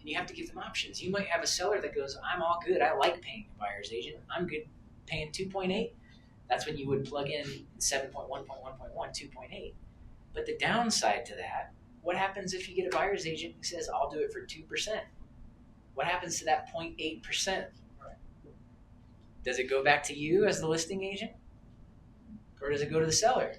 And you have to give them options. You might have a seller that goes, I'm all good. I like paying the buyer's agent. I'm good paying 2.8. That's when you would plug in 7.1.1.1, 2.8. But the downside to that, what happens if you get a buyer's agent who says, I'll do it for 2%? What happens to that 0.8%? Does it go back to you as the listing agent? Or does it go to the seller?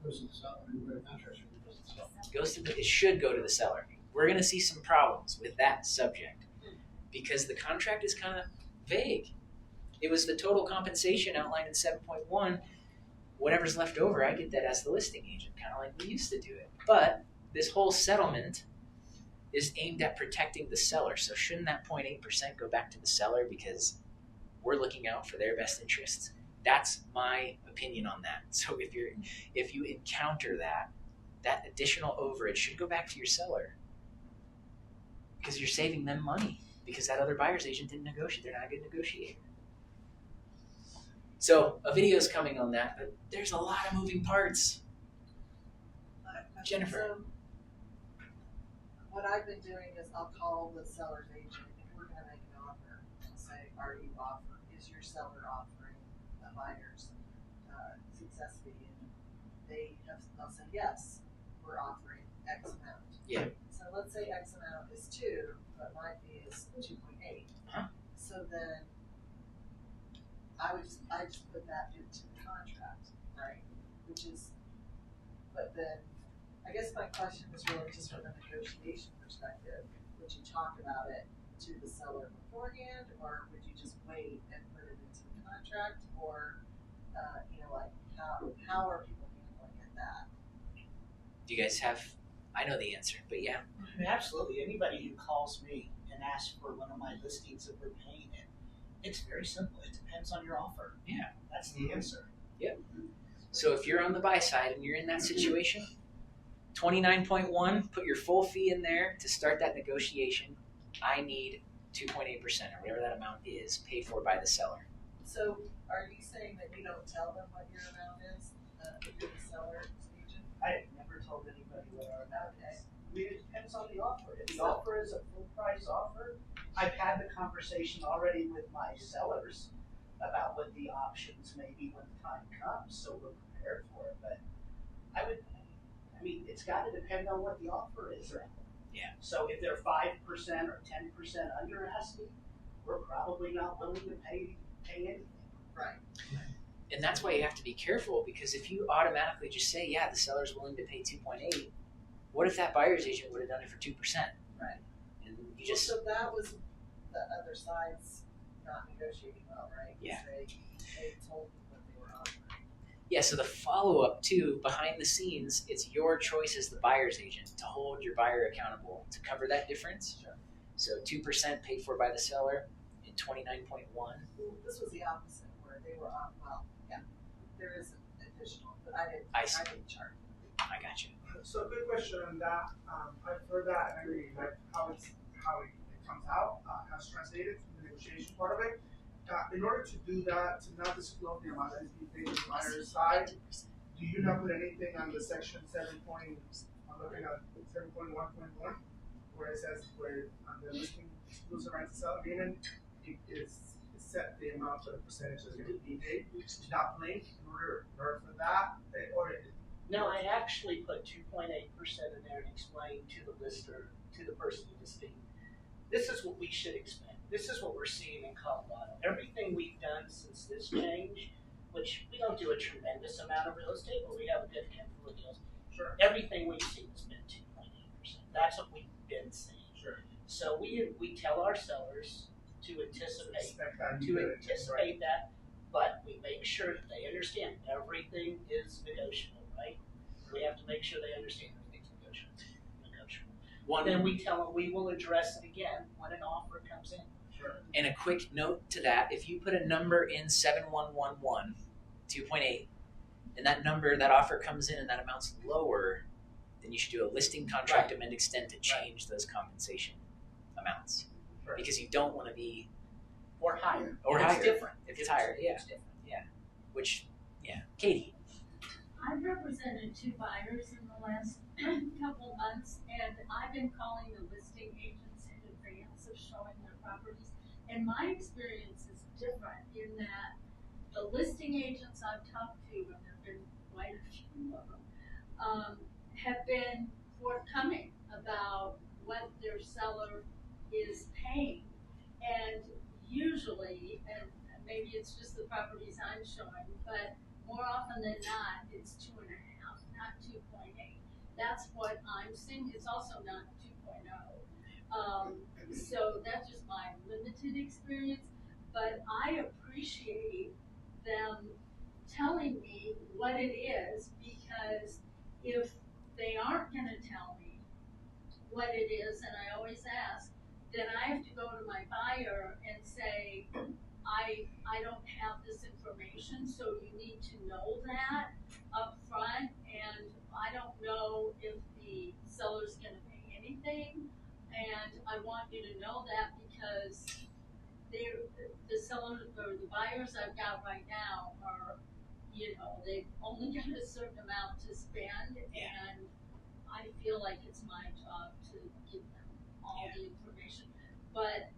Goes to the seller, the contract should go to the seller. It should go to the seller. We're going to see some problems with that subject because the contract is kind of vague. It was the total compensation outlined in 7.1. Whatever's left over, I get that as the listing agent, kind of like we used to do it. But this whole settlement is aimed at protecting the seller. So shouldn't that 0.8% go back to the seller because we're looking out for their best interests? That's my opinion on that. So if you encounter that additional overage should go back to your seller because you're saving them money because that other buyer's agent didn't negotiate. They're not a good negotiator. So a video is coming on that, but there's a lot of moving parts. Jennifer. So, what I've been doing is I'll call the seller's agent if we're going to make an offer. I'll say, is your seller offering a buyer's success fee? And they'll say, yes, we're offering X amount. Yeah. So let's say X amount is 2, but my fee is 2.8. So then I just put that into the contract, right? But then I guess my question was really just from a negotiation perspective. Would you talk about it to the seller beforehand, or would you just wait and put it into the contract, or how are people handling it that? Do you guys have? I know the answer, but yeah. I mean, absolutely. Anybody who calls me and asks for one of my listings that we're paying it, it's very simple. It depends on your offer. Yeah. That's the answer. Yep. So if you're on the buy side and you're in that situation, 29.1, put your full fee in there to start that negotiation. I need 2.8% or whatever that amount is paid for by the seller. So are you saying that you don't tell them what your amount is if you're the seller's agent? I have never told anybody what our amount is. I mean, it depends on the offer. If the offer is a full price offer, I've had the conversation already with my sellers about what the options may be when the time comes, so we're prepared for it. But it's got to depend on what the offer is. Yeah. So if they're 5% or 10% under asking, we're probably not willing to pay anything. Right. And that's why you have to be careful, because if you automatically just say, yeah, the seller's willing to pay 2.8, what if that buyer's agent would have done it for 2%? Right. And you just so that was the other side's not negotiating well, right? Yeah. They told them what they were offering. Yeah, so the follow-up too, behind the scenes, it's your choice as the buyer's agent to hold your buyer accountable to cover that difference. Sure. So 2% paid for by the seller and 29.1. Well, this was the opposite, where they were on, there is additional, but I didn't charge. I got you. So a good question on that. I've heard that and I really like how it comes out, how it's translated from the negotiation part of it. In order to do that, to not disclose the amount that is being paid on the buyer's side, do you not put anything on the section 7. I'm looking at 7.1.1, where it says where on the listing exclusive right to sell agreement, it's set the amount for the percentage that's going to be paid. It's not blank in order for that, or No, I actually put 2.8% in there and explained to the lister, to the person listing, this is what we should expect. This is what we're seeing in Colorado. Everything we've done since this change, which we don't do a tremendous amount of real estate, but we have a good handful of deals. Sure. Everything we've seen has been 2.8%. That's what we've been seeing. Sure. So we tell our sellers to anticipate that, but we make sure that they understand everything is negotiable, right? We have to make sure they understand everything's negotiable. Then we tell them we will address it again when an offer comes in. Sure. And a quick note to that, if you put a number in 7111, 2.8, and that offer comes in and that amount's lower, then you should do a listing contract amend extend to change those compensation amounts. Sure. Because you don't want to be or higher. Or It's higher. different. If it's higher, yeah. It's different. Katie. I've represented 2 buyers in the last couple months, and I've been calling the listing agents in advance of showing their properties. And my experience is different in that the listing agents I've talked to, and there have been quite a few of them, have been forthcoming about what their seller is paying. And usually, and maybe it's just the properties I'm showing, but more often than not, it's 2.5, not 2.8. That's what I'm seeing. It's also not 2.0. So that's just my limited experience. But I appreciate them telling me what it is, because if they aren't going to tell me what it is, and I always ask, then I have to go to my buyer and say, I don't have this information, so you need to know that up front, and I don't know if the seller's gonna pay anything, and I want you to know that because the sellers or the buyers I've got right now are, they've only got a certain amount to spend, and I feel like it's my job to give them all the information. But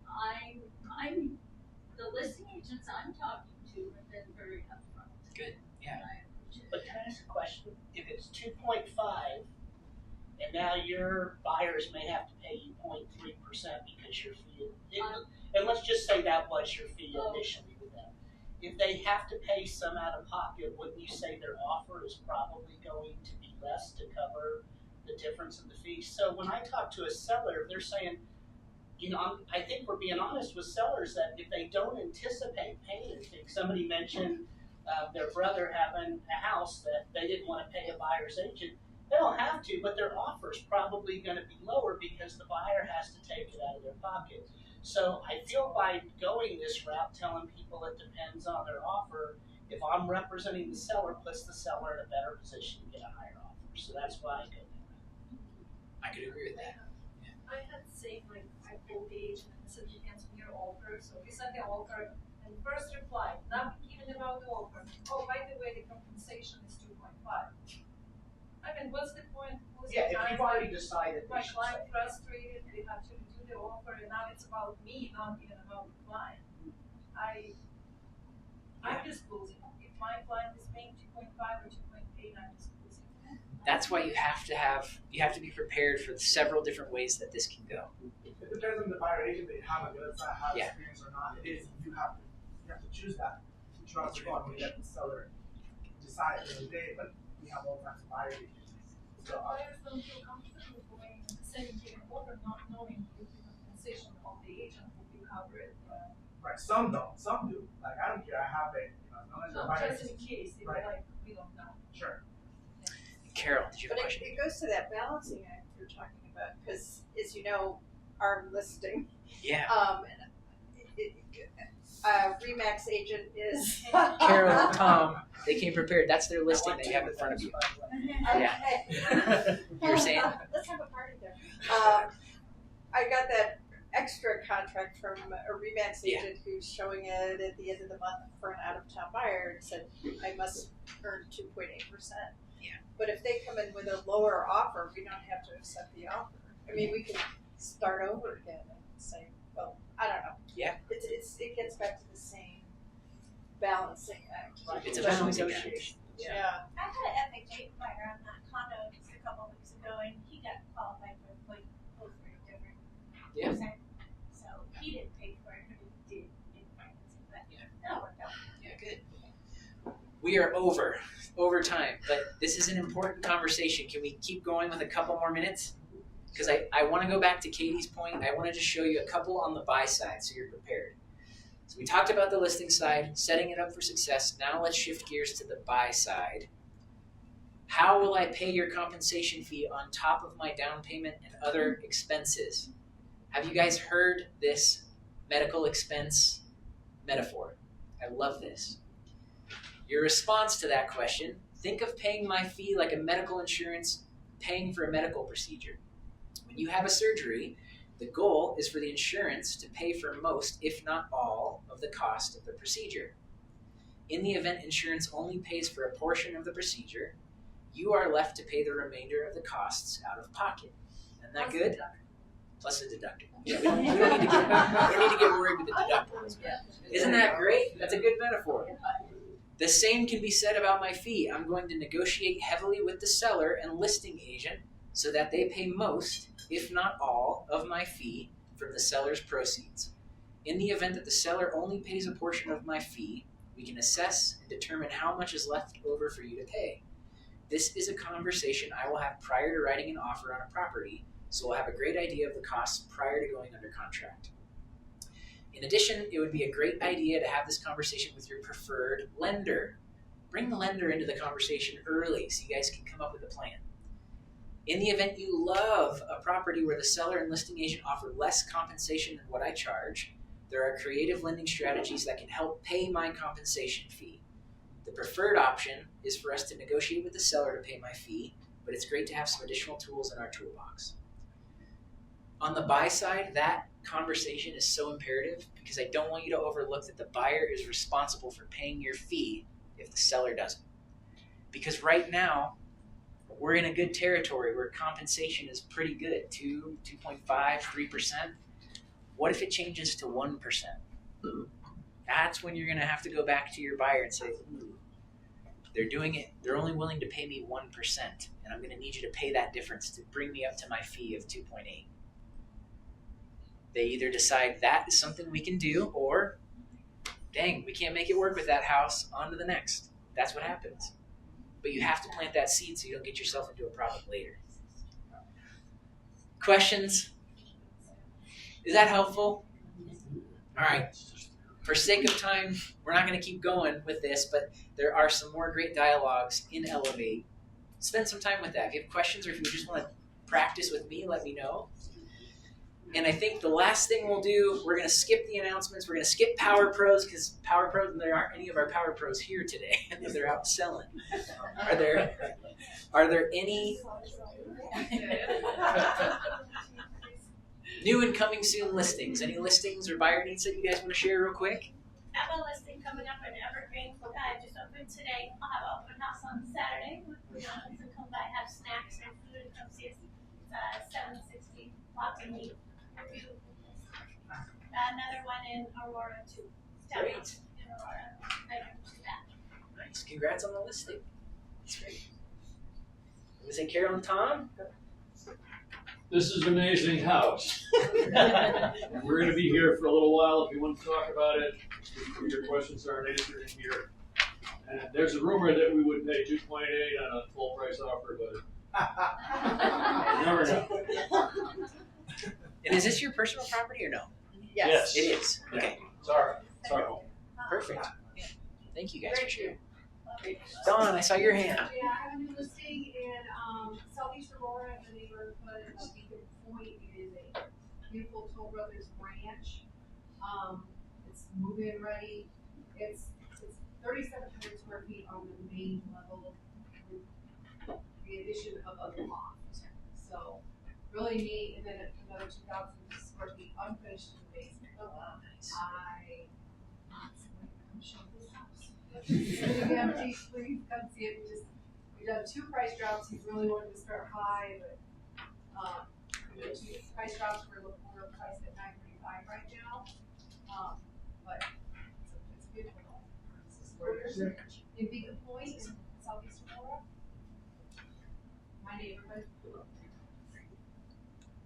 the listing agents I'm talking to have been very upfront. Good, yeah. But can I ask a question? If it's 2.5, and now your buyers may have to pay you 0.3% because your fee, and let's just say that was your fee initially with them. If they have to pay some out of pocket, wouldn't you say their offer is probably going to be less to cover the difference in the fee? So when I talk to a seller, they're saying, I think we're being honest with sellers that if they don't anticipate paying anything, somebody mentioned their brother having a house that they didn't want to pay a buyer's agent. They don't have to, but their offer is probably going to be lower because the buyer has to take it out of their pocket. So I feel by going this route, telling people it depends on their offer, if I'm representing the seller, puts the seller in a better position to get a higher offer. So that's why I go that route. I could agree with that. I had the same, I called the agent and said, depends on your offer. So we sent the offer, and first reply, nothing even about the offer. Oh, by the way, the compensation is 2.5. I mean, what's the point? Yeah, if you've already decided. My client frustrated, we have to do the offer, and now it's about me, not even about the client. I'm just losing. If my client is paying 2.5 or 2.8, I'm just losing. That's why you have to be prepared for several different ways that this can go. It depends on the buyer agent they have on the other side, how experienced or not it is. You have to choose that. Trust your and let the seller decide at the end of the day, but we have all kinds of buyer agents. So buyers don't feel comfortable going and sending an offer not knowing if the compensation of the agent will be covered. Right, some don't, some do. Like I don't care, I have it. As long as the buyer just in case, if we don't know. Sure. Carol, did you have a question? It goes to that balancing act you're talking about, because as you know, our listing. Yeah. Remax agent is Carol, Tom, they came prepared. That's their listing they have in front of you. Yeah. You were saying? Let's have a party there. I got that extra contract from a Remax agent who's showing it at the end of the month for an out-of-town buyer and said, I must earn 2.8%. Yeah. But if they come in with a lower offer, we don't have to accept the offer. I mean, we can start over again and say, well, I don't know. Yeah. It gets back to the same balancing act. Right. It's a balancing negotiation. Yeah. I had an FHA buyer on that condo just a couple of weeks ago, and he got qualified for like both very different percent. So he didn't pay for it, but he did in financing. But that worked out. Yeah, good. We are over time, but this is an important conversation. Can we keep going with a couple more minutes? Because I want to go back to Katie's point. I want to just show you a couple on the buy side so you're prepared. So we talked about the listing side, setting it up for success. Now let's shift gears to the buy side. How will I pay your compensation fee on top of my down payment and other expenses? Have you guys heard this medical expense metaphor? I love this. Your response to that question, think of paying my fee like a medical insurance paying for a medical procedure. When you have a surgery, The goal is for the insurance to pay for most, if not all, of the cost of the procedure. In the event insurance only pays for a portion of the procedure, you are left to pay the remainder of the costs out of pocket. Isn't that good? Plus a deductible. Yeah, we don't need to get worried with the deductibles. Isn't that great? That's a good metaphor. The same can be said about my fee. I'm going to negotiate heavily with the seller and listing agent so that they pay most, if not all, of my fee from the seller's proceeds. In the event that the seller only pays a portion of my fee, we can assess and determine how much is left over for you to pay. This is a conversation I will have prior to writing an offer on a property, so we'll have a great idea of the costs prior to going under contract. In addition, it would be a great idea to have this conversation with your preferred lender. Bring the lender into the conversation early so you guys can come up with a plan. In the event you love a property where the seller and listing agent offer less compensation than what I charge, there are creative lending strategies that can help pay my compensation fee. The preferred option is for us to negotiate with the seller to pay my fee, but it's great to have some additional tools in our toolbox. On the buy side, that conversation is so imperative because I don't want you to overlook that the buyer is responsible for paying your fee if the seller doesn't. Because right now, we're in a good territory where compensation is pretty good, 2.5, 3%. What if it changes to 1%? That's when you're going to have to go back to your buyer and say, they're only willing to pay me 1%, and I'm going to need you to pay that difference to bring me up to my fee of 2.8. They either decide that is something we can do, or, dang, we can't make it work with that house, on to the next. That's what happens. But you have to plant that seed so you don't get yourself into a problem later. Questions? Is that helpful? All right. For sake of time, we're not going to keep going with this, but there are some more great dialogues in Elevate. Spend some time with that. If you have questions or if you just want to practice with me, let me know. And I think the last thing we'll do, we're going to skip the announcements. We're going to skip Power Pros because Power Pros, there aren't any of our Power Pros here today. They're out selling. Are there any new and coming soon listings? Any listings or buyer needs that you guys want to share real quick? I have a listing coming up in Evergreen. Just opened today. I'll have an open house on Saturday. Brianna to come by, have snacks and food, and come see us. 760 lots of meat. Another one in Aurora too. Great. In Aurora. Nice. Congrats on the listing. That's great. Was it Carol and Tom? This is an amazing house. We're going to be here for a little while if you want to talk about it. Your questions aren't answered in here. And there's a rumor that we would pay 2.8 on a full price offer, but you never know. And is this your personal property or no? Yes. It is. Okay. Sorry. Perfect. Yeah. Thank you guys for sharing. Dawn, I saw your hand. Yeah, I have a new listing in Southeast Aurora in the neighborhood of Beacon Point. It is a beautiful Toll Brothers ranch. It's move-in ready. It's 3,700 square feet on the main level with the addition of a loft. So really neat, and then another 2,000 square feet unfinished in the basement. Oh wow, nice. Come show this house. Empty, please come see it. We've done 2 price drops. He really wanted to start high, but we did 2 price drops. We're priced at $935 right now. But it's a good one. In Beacon Point, in Southeast Aurora. My neighborhood.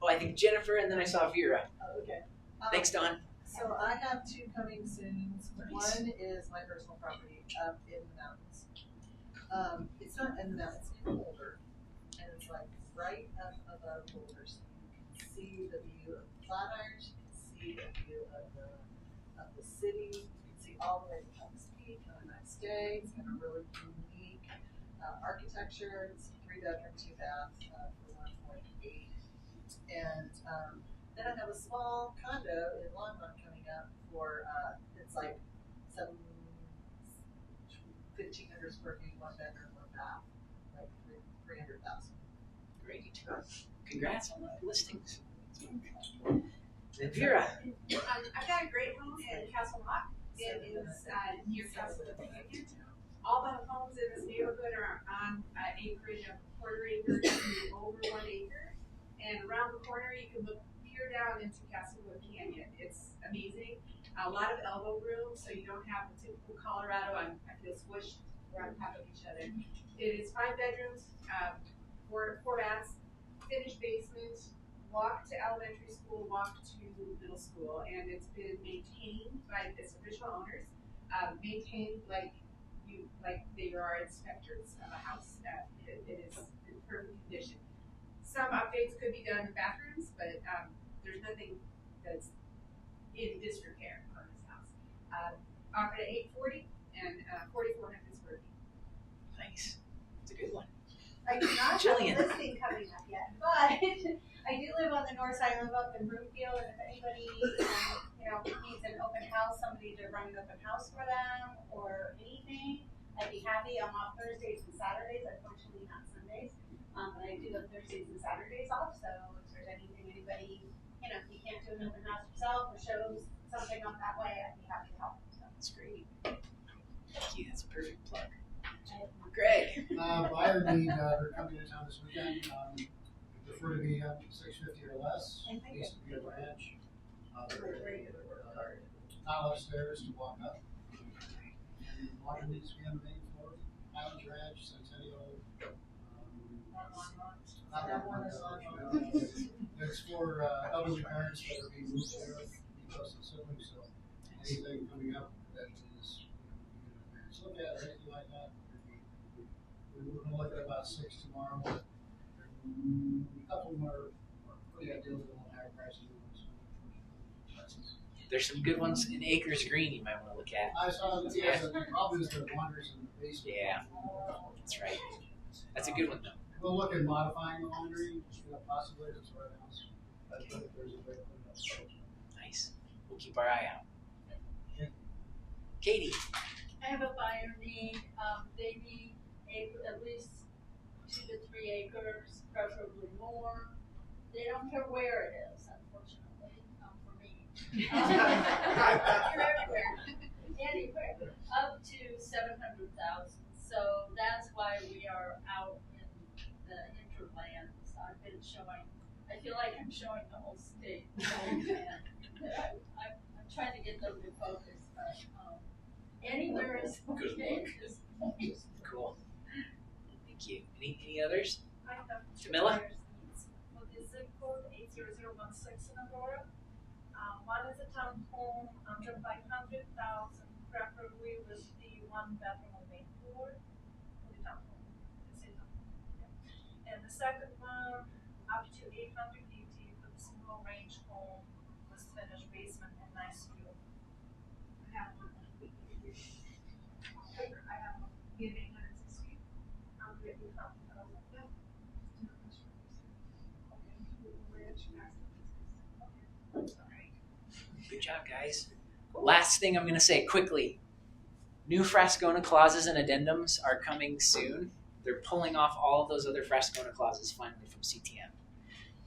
Oh, I think Jennifer, and then I saw Vera. Oh, okay. Thanks, Dawn. So I have 2 coming soon. One is my personal property up in the mountains. It's not in the mountains, it's in Boulder, and it's like right up above Boulder. So you can see the view of the Flatirons, you can see the view of the city, you can see all the way to Thomas Peak on a nice day. It's got a really unique architecture. It's 3-bedroom, 2-bath for 1.8. And then I have a small condo in Longmont coming up for it's like 1,500 square feet, 1 bedroom, 1 bath, like 300,000. Great. Congrats on the listings. Then Vera. I've got a great home in Castle Rock. It is near Castle Rock. All the homes in this neighborhood are on an acreage of a quarter acre to over 1 acre. And around the corner, you can peer down into Castlewood Canyon. It's amazing. A lot of elbow room, so you don't have the typical Colorado. I feel squished. We're on top of each other. It is 5 bedrooms, 4 baths, finished basement, walk to elementary school, walk to middle school, and it's been maintained by its original owners. Maintained like they are inspectors of a house. It is in perfect condition. Some updates could be done in bathrooms, but there's nothing that's in disrepair on this house. Offered at $840 and 4,400 square feet. Nice. It's a good one. I do not Jillian. have a listing coming up yet, but I do live on the north side. I live up in Broomfield, and if anybody needs an open house, somebody to run an open house for them or anything, I'd be happy. I'm off Thursdays and Saturdays, unfortunately not Sundays, but I do have Thursdays and Saturdays off. So if there's anything anybody, if you can't do an open house yourself or shows something up that way, I'd be happy to help. So. That's great. Thank you. That's a perfect plug. Greg. Buyer need, they're coming to town this weekend. Prefer to be up to 650 or less. Needs to be a ranch. Not upstairs to walk up. And water needs to be on the main floor. Highlands Ranch, Centennial. It's for elderly parents that are being moved there because of siblings. So anything coming up that is, look at or anything like that. We're going to look at about 6 tomorrow. A couple of them are pretty ideal with a little higher prices. There's some good ones in Acres Green you might want to look at. I saw the problem is the wanders in the basement. Yeah, that's right. That's a good one though. We'll look at modifying the laundry, possibly as a warehouse. But if there's a way to put it up. Nice. We'll keep our eye out. Katie. I have a buyer need, they need at least 2 to 3 acres, preferably more. They don't care where it is, unfortunately, for me. You're everywhere. Anywhere, up to 700,000. So that's why we are out in the hinterlands. I've been showing, I feel like I'm showing the whole state. I'm trying to get them to focus, but anywhere is okay. Cool. Thank you. Any others? I have two Camilla? buyers needs for the zip code 80016 in Aurora. One is a town home under 500,000, preferably with the 1-bedroom on main floor for the town home. And the second one up to 850 for the single range home with finished basement and nice view. I have one giving 160. I'm getting $1,000. Good job, guys. Last thing I'm going to say quickly. New Frascona clauses and addendums are coming soon. They're pulling off all of those other Frascona clauses finally from CTM.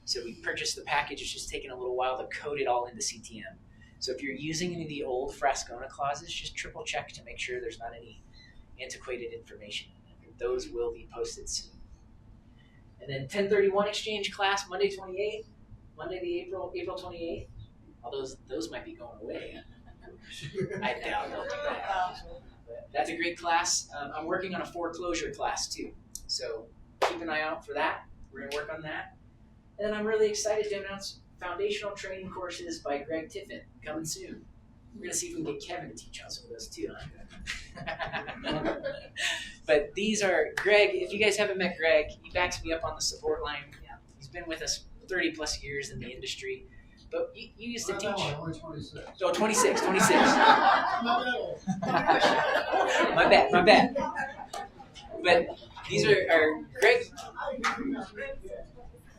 So we purchased the package. It's just taken a little while to code it all into CTM. So if you're using any of the old Frascona clauses, just triple check to make sure there's not any antiquated information in it. Those will be posted soon. And then 1031 exchange class, Monday 28th, Monday the April 28th. Although those might be going away. I doubt they'll do that. But that's a great class. I'm working on a foreclosure class too. So keep an eye out for that. We're going to work on that. And then I'm really excited to announce foundational training courses by Greg Tiffin coming soon. We're going to see if we can get Kevin to teach us some of those too. Huh? But these are, Greg, if you guys haven't met Greg, he backs me up on the support line. He's been with us 30 plus years in the industry. But you used to teach. Only 26. Oh, 26. My bad. But these are Greg.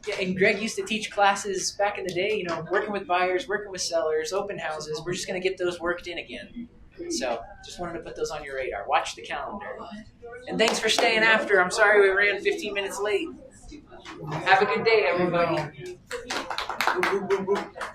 Yeah, and Greg used to teach classes back in the day, working with buyers, working with sellers, open houses. We're just going to get those worked in again. So just wanted to put those on your radar. Watch the calendar. And thanks for staying after. I'm sorry we ran 15 minutes late. Have a good day, everybody. boom, boom, boom.